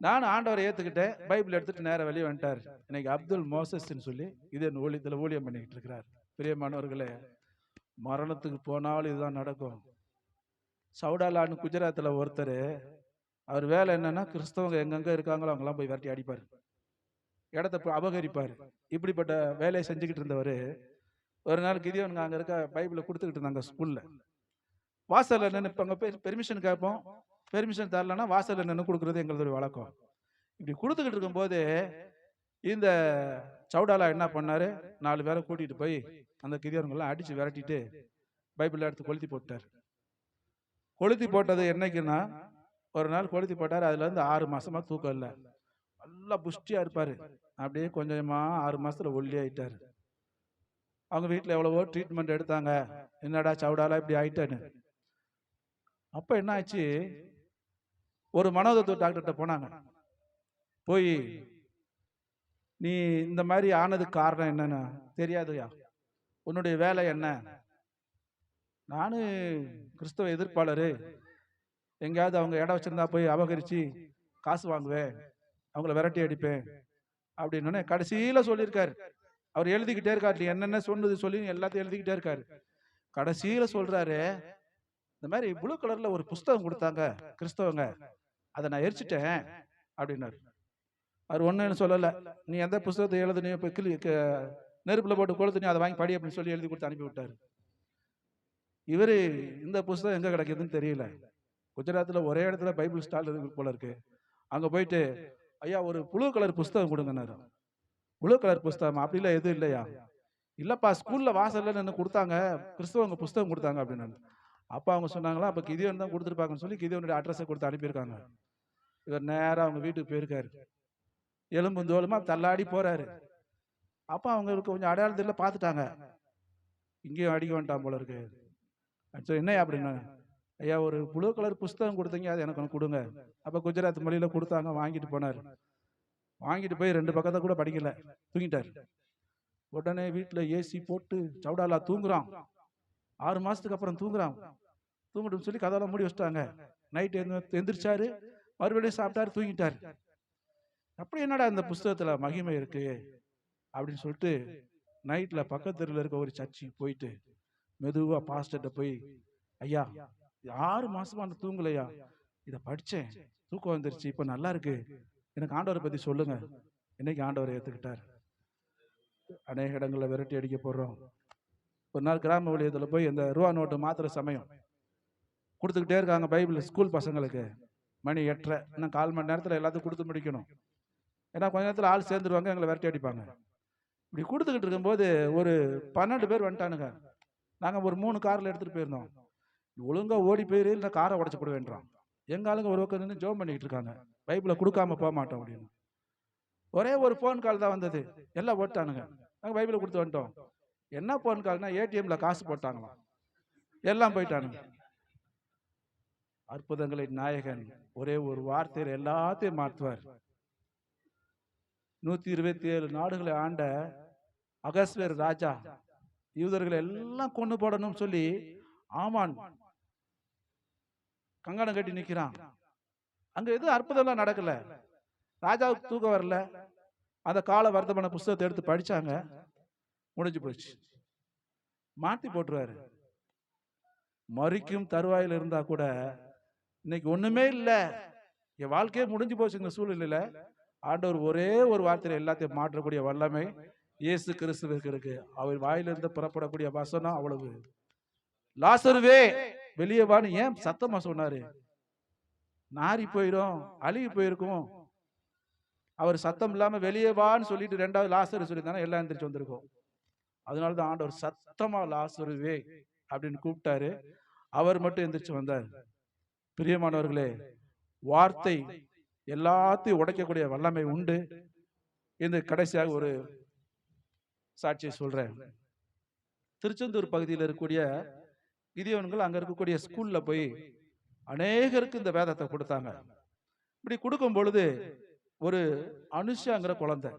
நான் ஆண்டவரை ஏத்துக்கிட்டேன், பைபிள் எடுத்துட்டு நேரம் வெளியே வந்துட்டார். இன்னைக்கு அப்துல் மோசஸ்ன்னு சொல்லி இதே ஊழியத்துல ஊழியம் பண்ணிக்கிட்டு இருக்கிறார். பிரியமானவர்களே, மரணத்துக்கு போனாலும் இதுதான் நடக்கும். சவுடாலான்னு குஜராத்தில் ஒருத்தர், அவர் வேலை என்னன்னா கிறிஸ்தவங்க எங்கெங்க இருக்காங்களோ அவங்கெல்லாம் போய் விரட்டி அடிப்பார், இடத்த அபகரிப்பார். இப்படிப்பட்ட வேலையை செஞ்சுக்கிட்டு இருந்தவர் ஒரு நாள் கிதியோனுங்க அங்கே இருக்க பைபிளை கொடுத்துக்கிட்டு இருந்தாங்க ஸ்கூல்ல. வாசலில் நின்று இப்போ அங்கே பெர்மிஷன் கேட்போம், பெர்மிஷன் தரலன்னா வாசலில் நின்று கொடுக்குறது எங்களுடைய வழக்கம். இப்படி கொடுத்துக்கிட்டு இருக்கும்போது இந்த சவுடாலா என்ன பண்ணாரு, 4 பேரை கூட்டிகிட்டு போய் அந்த கிதியோனுங்கெல்லாம் அடித்து விரட்டிட்டு பைபிளை எடுத்து கொளுத்தி போட்டார். கொளுத்தி போட்டது என்னைக்குன்னா, ஒரு நாள் கொளுத்தி போட்டார். அதுல இருந்து 6 மாசமா தூக்கம் இல்லை, நல்லா புஷ்டியா இருப்பாரு. அப்படியே கொஞ்சமா 6 மாசத்துல ஒல்லி ஆயிட்டாரு. அவங்க வீட்டுல எவ்வளவோ ட்ரீட்மெண்ட் எடுத்தாங்க, என்னடா சவுடாலா இப்படி ஆயிட்டான்னு. அப்ப என்ன ஆச்சு, ஒரு மனோதத்துவ டாக்டர்கிட்ட போனாங்க. போய் நீ இந்த மாதிரி ஆனதுக்கு காரணம் என்னன்னு தெரியாதுயா, உன்னுடைய வேலை என்ன? நானு கிறிஸ்தவ எதிர்ப்பாளரு, எங்கேயாவது அவங்க இடம் வச்சிருந்தா போய் அபகரிச்சு காசு வாங்குவேன், அவங்கள விரட்டி அடிப்பேன் அப்படின்னு கடைசியில சொல்லியிருக்காரு. அவர் எழுதிக்கிட்டே இருக்காரு, என்னென்ன சொன்னது சொல்லி எல்லாத்தையும் எழுதிக்கிட்டே இருக்காரு. கடைசியில சொல்றாரு, இந்த மாதிரி ப்ளூ கலர்ல ஒரு புஸ்தகம் கொடுத்தாங்க கிறிஸ்தவங்க, அதை நான் எரிச்சிட்டேன் அப்படின்னாரு. அவர் ஒண்ணுன்னு சொல்லல, நீ எந்த புஸ்தகத்தை எழுதுனே போய் நெருப்புல போட்டு கொளுத்து, நீ அதை வாங்கி படி அப்படின்னு சொல்லி எழுதி கொடுத்து அனுப்பி விட்டாரு. இவரு இந்த புஸ்தகம் எங்க கிடைக்குதுன்னு தெரியல, குஜராத்தில் ஒரே இடத்துல பைபிள் ஸ்டால் இருக்கு போல இருக்கு. அங்க போயிட்டு, ஐயா ஒரு ப்ளூ கலர் புஸ்தகம் கொடுங்கன்னாரு. ப்ளூ கலர் புஸ்தகம் அப்படிலாம் எதுவும் இல்லையா? இல்லப்பா ஸ்கூல்ல வாசல்ல நின்று கொடுத்தாங்க, கிறிஸ்தவங்க புஸ்தகம் கொடுத்தாங்க அப்படின்னு. அப்ப அவங்க சொன்னாங்களா, அப்ப கிதியோன் தான் கொடுத்துருப்பாங்கன்னு சொல்லி கிதியோனுடைய அட்ரஸை கொடுத்து அனுப்பியிருக்காங்க. இவர் நேரம் அவங்க வீட்டுக்கு போயிருக்காரு. எலும்பு தோலுமா தள்ளாடி போறாரு. அப்ப அவங்களுக்கு கொஞ்சம் அடையாளத்துல பார்த்துட்டாங்க, இங்கேயும் அடிக்க வேண்டாம் போல இருக்கு. என்னையா அப்படின்னா, ஐயா ஒரு ப்ளூ கலர் புஸ்தகம் கொடுத்தீங்க, அது எனக்கு ஒன்று கொடுங்க. அப்ப குஜராத் மொழியில கொடுத்தாங்க, வாங்கிட்டு போனார். வாங்கிட்டு போய் 2 பக்கத்தை கூட படிக்கல, தூங்கிட்டார். உடனே வீட்டுல ஏசி போட்டு சவுடாலா தூங்குறான். 6 மாசத்துக்கு அப்புறம் தூங்குறான். தூங்கட்டும்னு சொல்லி கதவெல்லாம் மூடி வச்சுட்டாங்க. நைட்டு எந்திரிச்சாரு, மறுபடியும் சாப்பிட்டாரு, தூங்கிட்டாரு. அப்படி என்னடா இந்த புஸ்தகத்துல மகிமை இருக்கு அப்படின்னு சொல்லிட்டு நைட்ல பக்கத்துல இருக்க ஒரு சர்ச்சுக்கு போயிட்டு மெதுவா பாஸ்டர்கிட்ட போய், ஐயா 6 மாசமா அந்த தூங்கலையா, இதை படிச்சேன், தூக்கம் வந்துருச்சு, இப்ப நல்லா இருக்கு, எனக்கு ஆண்டவரை பத்தி சொல்லுங்க. இன்னைக்கு ஆண்டவரை ஏத்துக்கிட்டார். அநேக இடங்கள்ல விரட்டி அடிக்க போடுறோம். ஒரு நாள் கிராம ஊழியத்துல போய் இந்த ரூபா நோட்டு மாத்திர சமயம் கொடுத்துக்கிட்டே இருக்காங்க பைபிள் ஸ்கூல் பசங்களுக்கு. மணி 8:30, இன்னும் 1/4 மணி நேரத்துல எல்லாத்தையும் கொடுத்து முடிக்கணும். ஏன்னா கொஞ்ச நேரத்துல ஆள் சேர்ந்துருவாங்க, எங்களை விரட்டி அடிப்பாங்க. இப்படி கொடுத்துக்கிட்டு இருக்கும்போது ஒரு 12 பேர் வந்துட்டானுங்க. நாங்க ஒரு 3 கார்ல எடுத்துட்டு போயிருந்தோம். ஒழுங்கா ஓடி போயிரு, இல்லை காரை உடச்சு போடுவேன்றான். எங்க ஆளுங்க ஒரு பக்கம் நின்று ஜெபம் பண்ணிக்கிட்டு இருக்காங்க, பைபிளை கொடுக்காம போக மாட்டோம் அப்படின்னு. ஒரே ஒரு போன் கால் தான் வந்தது, எல்லாம் ஓட்டானுங்க. நாங்க பைபிளை கொடுத்து வந்துட்டோம். என்ன போன் கால்னா ஏடிஎம்ல காசு போட்டாங்களாம், எல்லாம் போயிட்டானுங்க. அற்புதங்களின் நாயகன் ஒரே ஒரு வார்த்தையில் எல்லாத்தையும் மாற்றுவார். 127 நாடுகளை ஆண்ட அகஸ்வேர் ராஜா யூதர்களை எல்லாம் கொண்டு போடணும் சொல்லி ஆமான் கங்கணம் கட்டி நிக்கிறான். அங்க எதுவும் அற்புதம் நடக்கல. ராஜாவுக்கு தூக்கம் வரல. அந்த கால வர்த்தமான புஸ்தகத்தை எடுத்து படிச்சாங்க, முடிஞ்சு போச்சு. மாத்தி போட்டுருவாரு. மறிக்கும் தருவாயில் இருந்தா கூட இன்னைக்கு ஒண்ணுமே இல்ல, என் வாழ்க்கையே முடிஞ்சு போச்சு இந்த சூழ்நிலையில, ஆண்டவர் ஒரே ஒரு வார்த்தையில எல்லாத்தையும் மாற்றக்கூடிய வல்லமை இயேசு கிறிஸ்துவுக்கு இருக்கு. அவர் வாயிலிருந்து புறப்படக்கூடிய வசனம் அவ்வளவு. லாசருவே வெளியே வான்னு ஏன் சத்தமா சொன்னாரு? நாரி போயிரும், அழுகி போயிருக்கும். அவர் சத்தம் இல்லாம வெளியே வான்னு சொல்லிட்டு ரெண்டாவது லாசரு சொல்லியிருந்தானே எல்லாம் எந்திரிச்சு வந்திருக்கும். அதனாலதான் ஆண்டவர் சத்தமா லாசருவே அப்படின்னு கூப்பிட்டாரு. அவர் மட்டும் எந்திரிச்சு வந்தார். பிரியமானவர்களே, வார்த்தை எல்லாத்தையும் உடைக்கக்கூடிய வல்லமை உண்டு. இந்த கடைசியாக ஒரு சாட்சியை சொல்றேன். திருச்செந்தூர் பகுதியில் இருக்கக்கூடிய கிதியோன்கள் அங்க இருக்கக்கூடிய ஸ்கூல்ல போய் அநேகருக்கு இந்த வேதத்தை கொடுத்தாங்க. இப்படி கொடுக்கும் பொழுது ஒரு அனுஷாங்கிற குழந்தை,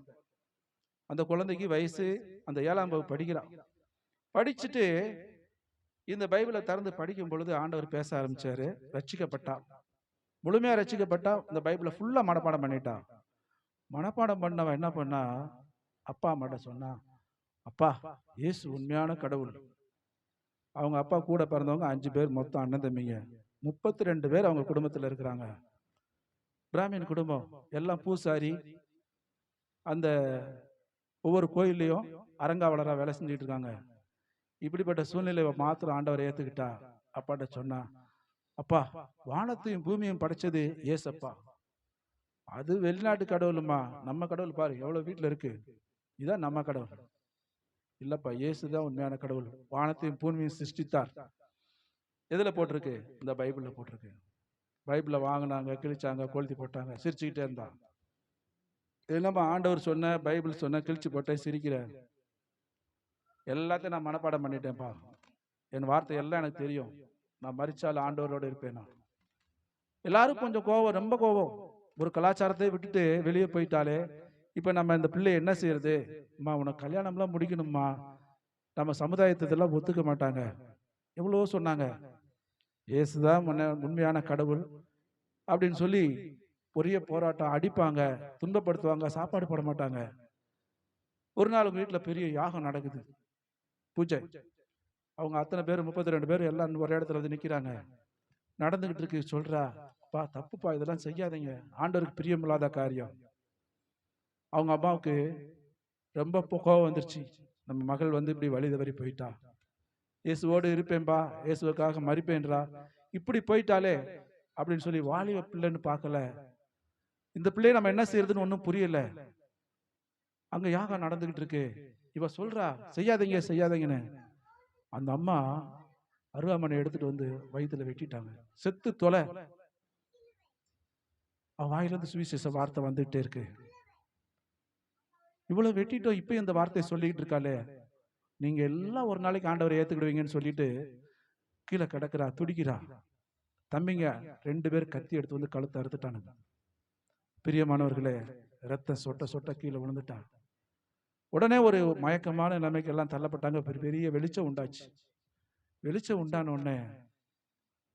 அந்த குழந்தைக்கு வயசு அந்த 7ஆம் வகுப்பு படிக்கிறான். படிச்சுட்டு இந்த பைபிளை திறந்து படிக்கும் பொழுது ஆண்டவர் பேச ஆரம்பிச்சாரு. ரட்சிக்கப்பட்டான், முழுமையா ரட்சிக்கப்பட்டா. இந்த பைபிளை ஃபுல்லா மனப்பாடம் பண்ணிட்டான். மனப்பாடம் பண்ணவன் என்ன பண்ணா, அப்பா அம்மாட்ட சொன்னா, அப்பா இயேசு உண்மையான கடவுள். அவங்க அப்பா கூட பிறந்தவங்க 5 பேர், மொத்தம் அண்ணன் தம்பிங்க 32 பேர் அவங்க குடும்பத்தில் இருக்கிறாங்க. பிராமின் குடும்பம், எல்லாம் பூசாரி. அந்த ஒவ்வொரு கோயில்லையும் அரங்காவலரா வேலை செஞ்சுட்டு இருக்காங்க. இப்படிப்பட்ட சூழ்நிலை மாத்திரம் ஆண்டவர் ஏத்துக்கிட்டா. அப்பாட்ட சொன்னா, அப்பா வானத்தையும் பூமியும் படைச்சது ஏசப்பா, அது வெளிநாட்டு கடவுளுமா, நம்ம கடவுள் பாரு எவ்வளவு வீட்டுல இருக்கு, இதான் நம்ம கடவுள். இல்லப்பா இயேசுதான் உண்மையான கடவுள், வானத்தையும் பூமியும் சிருஷ்டித்தார். எதுல போட்டிருக்கு? இந்த பைபிள்ல போட்டிருக்கு. பைபிளை வாங்கினாங்க, கிழிச்சாங்க, கொளுத்தி போட்டாங்க, சிரிச்சுக்கிட்டே இருந்தான். என்னப்பா ஆண்டவர் சொன்ன, பைபிள் சொன்ன, கிழிச்சு போட்டேன், சிரிக்கிற? எல்லாத்தையும் நான் மனப்பாடம் பண்ணிட்டேன்ப்பா, என் வார்த்தை எல்லாம் எனக்கு தெரியும், நான் மரிச்சாலும் ஆண்டவரோட இருப்பேன். எல்லாரும் கொஞ்சம் கோவம், ரொம்ப கோவம். ஒரு கலாச்சாரத்தை விட்டுட்டு வெளியே போயிட்டாலே இப்ப நம்ம இந்த பிள்ளை என்ன செய்யறது? அம்மா உனக்கு கல்யாணம்லாம் முடிக்கணும்மா, நம்ம சமுதாயத்தெல்லாம் ஒத்துக்க மாட்டாங்க, எவ்வளவோ சொன்னாங்க. இயேசுதான் உண்மையான கடவுள் அப்படின்னு சொல்லி பெரிய போராட்டம், அடிப்பாங்க, துன்பப்படுத்துவாங்க, சாப்பாடு போட மாட்டாங்க. ஒரு நாள் உங்க வீட்டுல பெரிய யாகம் நடக்குது, பூஜை. அவங்க அத்தனை பேர் 32 பேர் எல்லாம் ஒரே இடத்துல வந்து நிக்கிறாங்க, நடந்துகிட்டு இருக்கு. சொல்றா, பா தப்புப்பா, இதெல்லாம் செய்யாதீங்க, ஆண்டவருக்கு பிரியமில்லாத காரியம். அவங்க அம்மாவுக்கு ரொம்ப கோவம் வந்துருச்சு. நம்ம மகள் வந்து இப்படி வழி தவறி போயிட்டா, இயேசுவோடு இருப்பேன்பா, இயேசுவுக்காக மறிப்பேன்றா, இப்படி போயிட்டாலே அப்படின்னு சொல்லி வாலிப பிள்ளைன்னு பார்க்கல. இந்த பிள்ளையை நம்ம என்ன செய்யறதுன்னு ஒன்றும் புரியல. அங்க யாகம் நடந்துகிட்டு இருக்கு. இவ சொல்றா செய்யாதீங்க செய்யாதீங்கன்னு. அந்த அம்மா அருவாமனை எடுத்துட்டு வந்து வயிற்றுல வெட்டிட்டாங்க. செத்து தொலை. அவன் வாயிலிருந்து சுவிசேஷ வார்த்தை வந்துகிட்டே இருக்கு. இவ்வளவு வெட்டிட்டோம், இப்ப இந்த வார்த்தையை சொல்லிட்டு இருக்காளே, நீங்க எல்லாம் ஒரு நாளைக்கு ஆண்டவரை ஏத்துக்கிடுவீங்கன்னு சொல்லிட்டு கீழே கிடக்குறா, துடிக்கிறா. தம்பிங்க 2 பேர் கத்தி எடுத்து வந்து கழுத்தை அறுத்துட்டானுங்க. பிரியமானவர்களே, ரத்தம் சொட்ட சொட்ட கீழே விழுந்துட்டான். உடனே ஒரு மயக்கமான நிலைமைக்கு எல்லாம் தள்ளப்பட்டாங்க. பெரிய வெளிச்சம் உண்டாச்சு. வெளிச்சம் உண்டான உடனே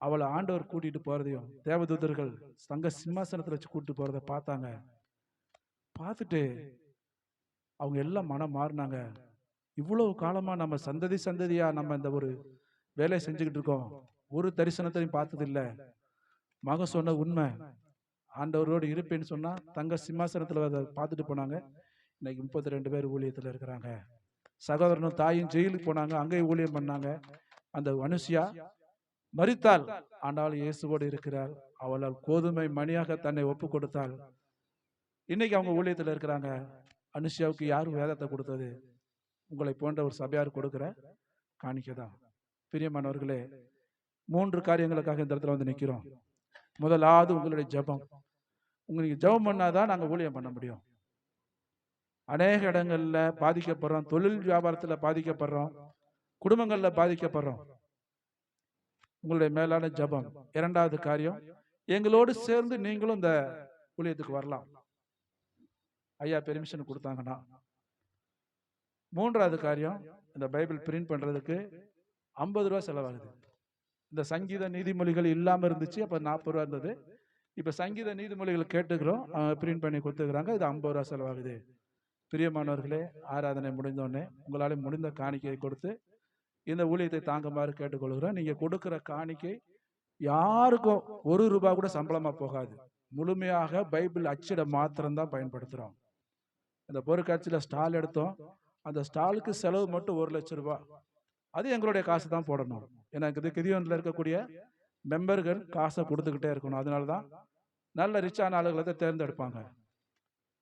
அவளை ஆண்டவர் கூட்டிட்டு போறதையும் தேவதூதர்கள் தங்க சிம்மாசனத்துல வச்சு கூட்டிட்டு போறதை பார்த்தாங்க. பார்த்துட்டு அவங்க எல்லாம் மனம் மாறினாங்க. இவ்வளவு காலமா நம்ம சந்ததி சந்ததியா நம்ம இந்த ஒரு வேலையை செஞ்சுக்கிட்டு இருக்கோம், ஒரு தரிசனத்தையும் பார்த்தது இல்லை. மகன் சொன்ன உண்மை, ஆண்டவரோடு இருப்பேன்னு சொன்னா தங்க சிம்மாசனத்துல அதை பார்த்துட்டு போனாங்க. இன்னைக்கு 32 பேர் ஊழியத்துல இருக்கிறாங்க. சகோதரனும் தாயும் ஜெயிலுக்கு போனாங்க, அங்கேயும் ஊழியம் பண்ணாங்க. அந்த அனுசியா மரித்தாள், ஆண்டாலும் இயேசுவோடு இருக்கிறாள். அவளால் கோதுமை மணியாக தன்னை ஒப்பு கொடுத்தாள். இன்னைக்கு அவங்க ஊழியத்துல இருக்கிறாங்க. அனுசியாவுக்கு யாரும் வேதத்தை கொடுத்தது? உங்களை போன்ற ஒரு சபையார் கொடுக்கிற காணிக்கைதான். பிரியமானவர்களே, 3 காரியங்களுக்காக இந்த இடத்துல வந்து நிற்கிறோம். முதலாவது உங்களுடைய ஜெபம். உங்களுக்கு ஜெபம் பண்ணாதான் நாங்க ஊழியம் பண்ண முடியும். அநேக இடங்கள்ல பாதிக்கப்படுறோம், தொழில் வியாபாரத்துல பாதிக்கப்படுறோம், குடும்பங்கள்ல பாதிக்கப்படுறோம். உங்களுடைய மேலான ஜெபம். இரண்டாவது காரியம், எங்களோடு சேர்ந்து நீங்களும் இந்த ஊழியத்துக்கு வரலாம். ஐயா பெர்மிஷன் கொடுத்தாங்கன்னா. மூன்றாவது காரியம், இந்த பைபிள் பிரிண்ட் பண்றதுக்கு 50 ரூபா செலவாகுது. இந்த சங்கீத நீதிமொழிகள் இல்லாம இருந்துச்சு, அப்ப 40 ரூபா இருந்தது. இப்ப சங்கீத நீதிமொழிகள் கேட்டுக்கிறோம், பிரிண்ட் பண்ணி கொடுத்துக்கிறாங்க. இது 50 ரூபா செலவாகுது. பிரியமானவர்களே, ஆராதனை முடிந்தோடனே உங்களால முடிந்த காணிக்கையை கொடுத்து இந்த ஊழியத்தை தாங்குமாறு கேட்டுக்கொள்கிறோம். நீங்க கொடுக்கிற காணிக்கை யாருக்கும் 1 ரூபா கூட சம்பளமா போகாது. முழுமையாக பைபிள் அச்சிட மாத்திரம்தான் பயன்படுத்துறோம். இந்த பொருட்காட்சியில ஸ்டால் எடுத்தோம், அந்த ஸ்டாலுக்கு செலவு மட்டும் 1 லட்சம் ரூபாய். அது எங்களுடைய காசு தான் போடணும். ஏன்னா கிதியோன்ல இருக்கக்கூடிய மெம்பர்கள் காசை கொடுத்துக்கிட்டே இருக்கணும். அதனாலதான் நல்ல ரிச்சான ஆளுகளை தேர்ந்தெடுப்பாங்க.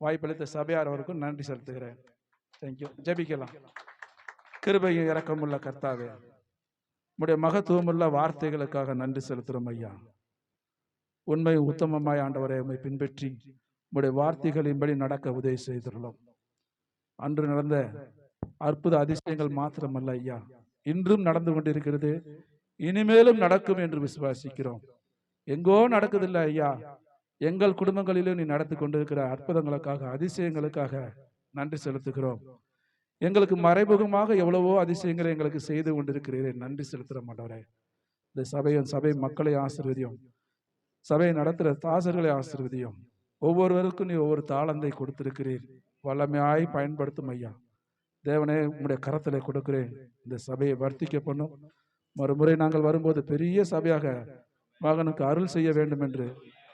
வாய்ப்பளித்த சபையார் அவருக்கும் நன்றி செலுத்துகிறேன். தேங்க்யூ. ஜெபிக்கலாம். கிருபையும் இரக்கமுள்ள கர்த்தாவே, உம்முடைய மகத்துவமுள்ள வார்த்தைகளுக்காக நன்றி செலுத்துறோம் ஐயா. உண்மை உத்தமமாய் ஆண்டவரை உம்மை பின்பற்றி உம்முடைய வார்த்தைகளின்படி நடக்க உதவி செய்துள்ளோம். அன்று நடந்த அற்புத அதிசயங்கள் மாத்திரமல்ல ஐயா, இன்றும் நடந்து கொண்டிருக்கிறது, இனிமேலும் நடக்கும் என்று விசுவாசிக்கிறோம். எங்கோ நடக்குதில்லை ஐயா, எங்கள் குடும்பங்களிலும் நீ நடத்தி கொண்டிருக்கிற அற்புதங்களுக்காக, அதிசயங்களுக்காக நன்றி செலுத்துகிறோம். எங்களுக்கு மறைமுகமாக எவ்வளவோ அதிசயங்களை எங்களுக்கு செய்து கொண்டிருக்கிறீர்கள், நன்றி செலுத்துற மாட்டவரே. இந்த சபை மக்களை ஆசீர்வதியும், சபையை நடத்துகிற தாசர்களை ஆசீர்வதியும். ஒவ்வொருவருக்கும் நீ ஒவ்வொரு தாளந்தை கொடுத்திருக்கிறீர், வல்லமையாய் பயன்படுத்தும் ஐயா. தேவனே, உங்களுடைய கரத்திலே கொடுக்கிறேன். இந்த சபையை வர்த்திக்க பண்ணும். மறுமுறை நாங்கள் வரும்போது பெரிய சபையாக மகனுக்கு அருள் செய்ய வேண்டும் என்று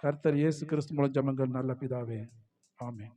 கர்த்தர் இயேசு கிறிஸ்து மூலம் ஜெபங்கள் நல்ல பிதாவே, ஆமென்.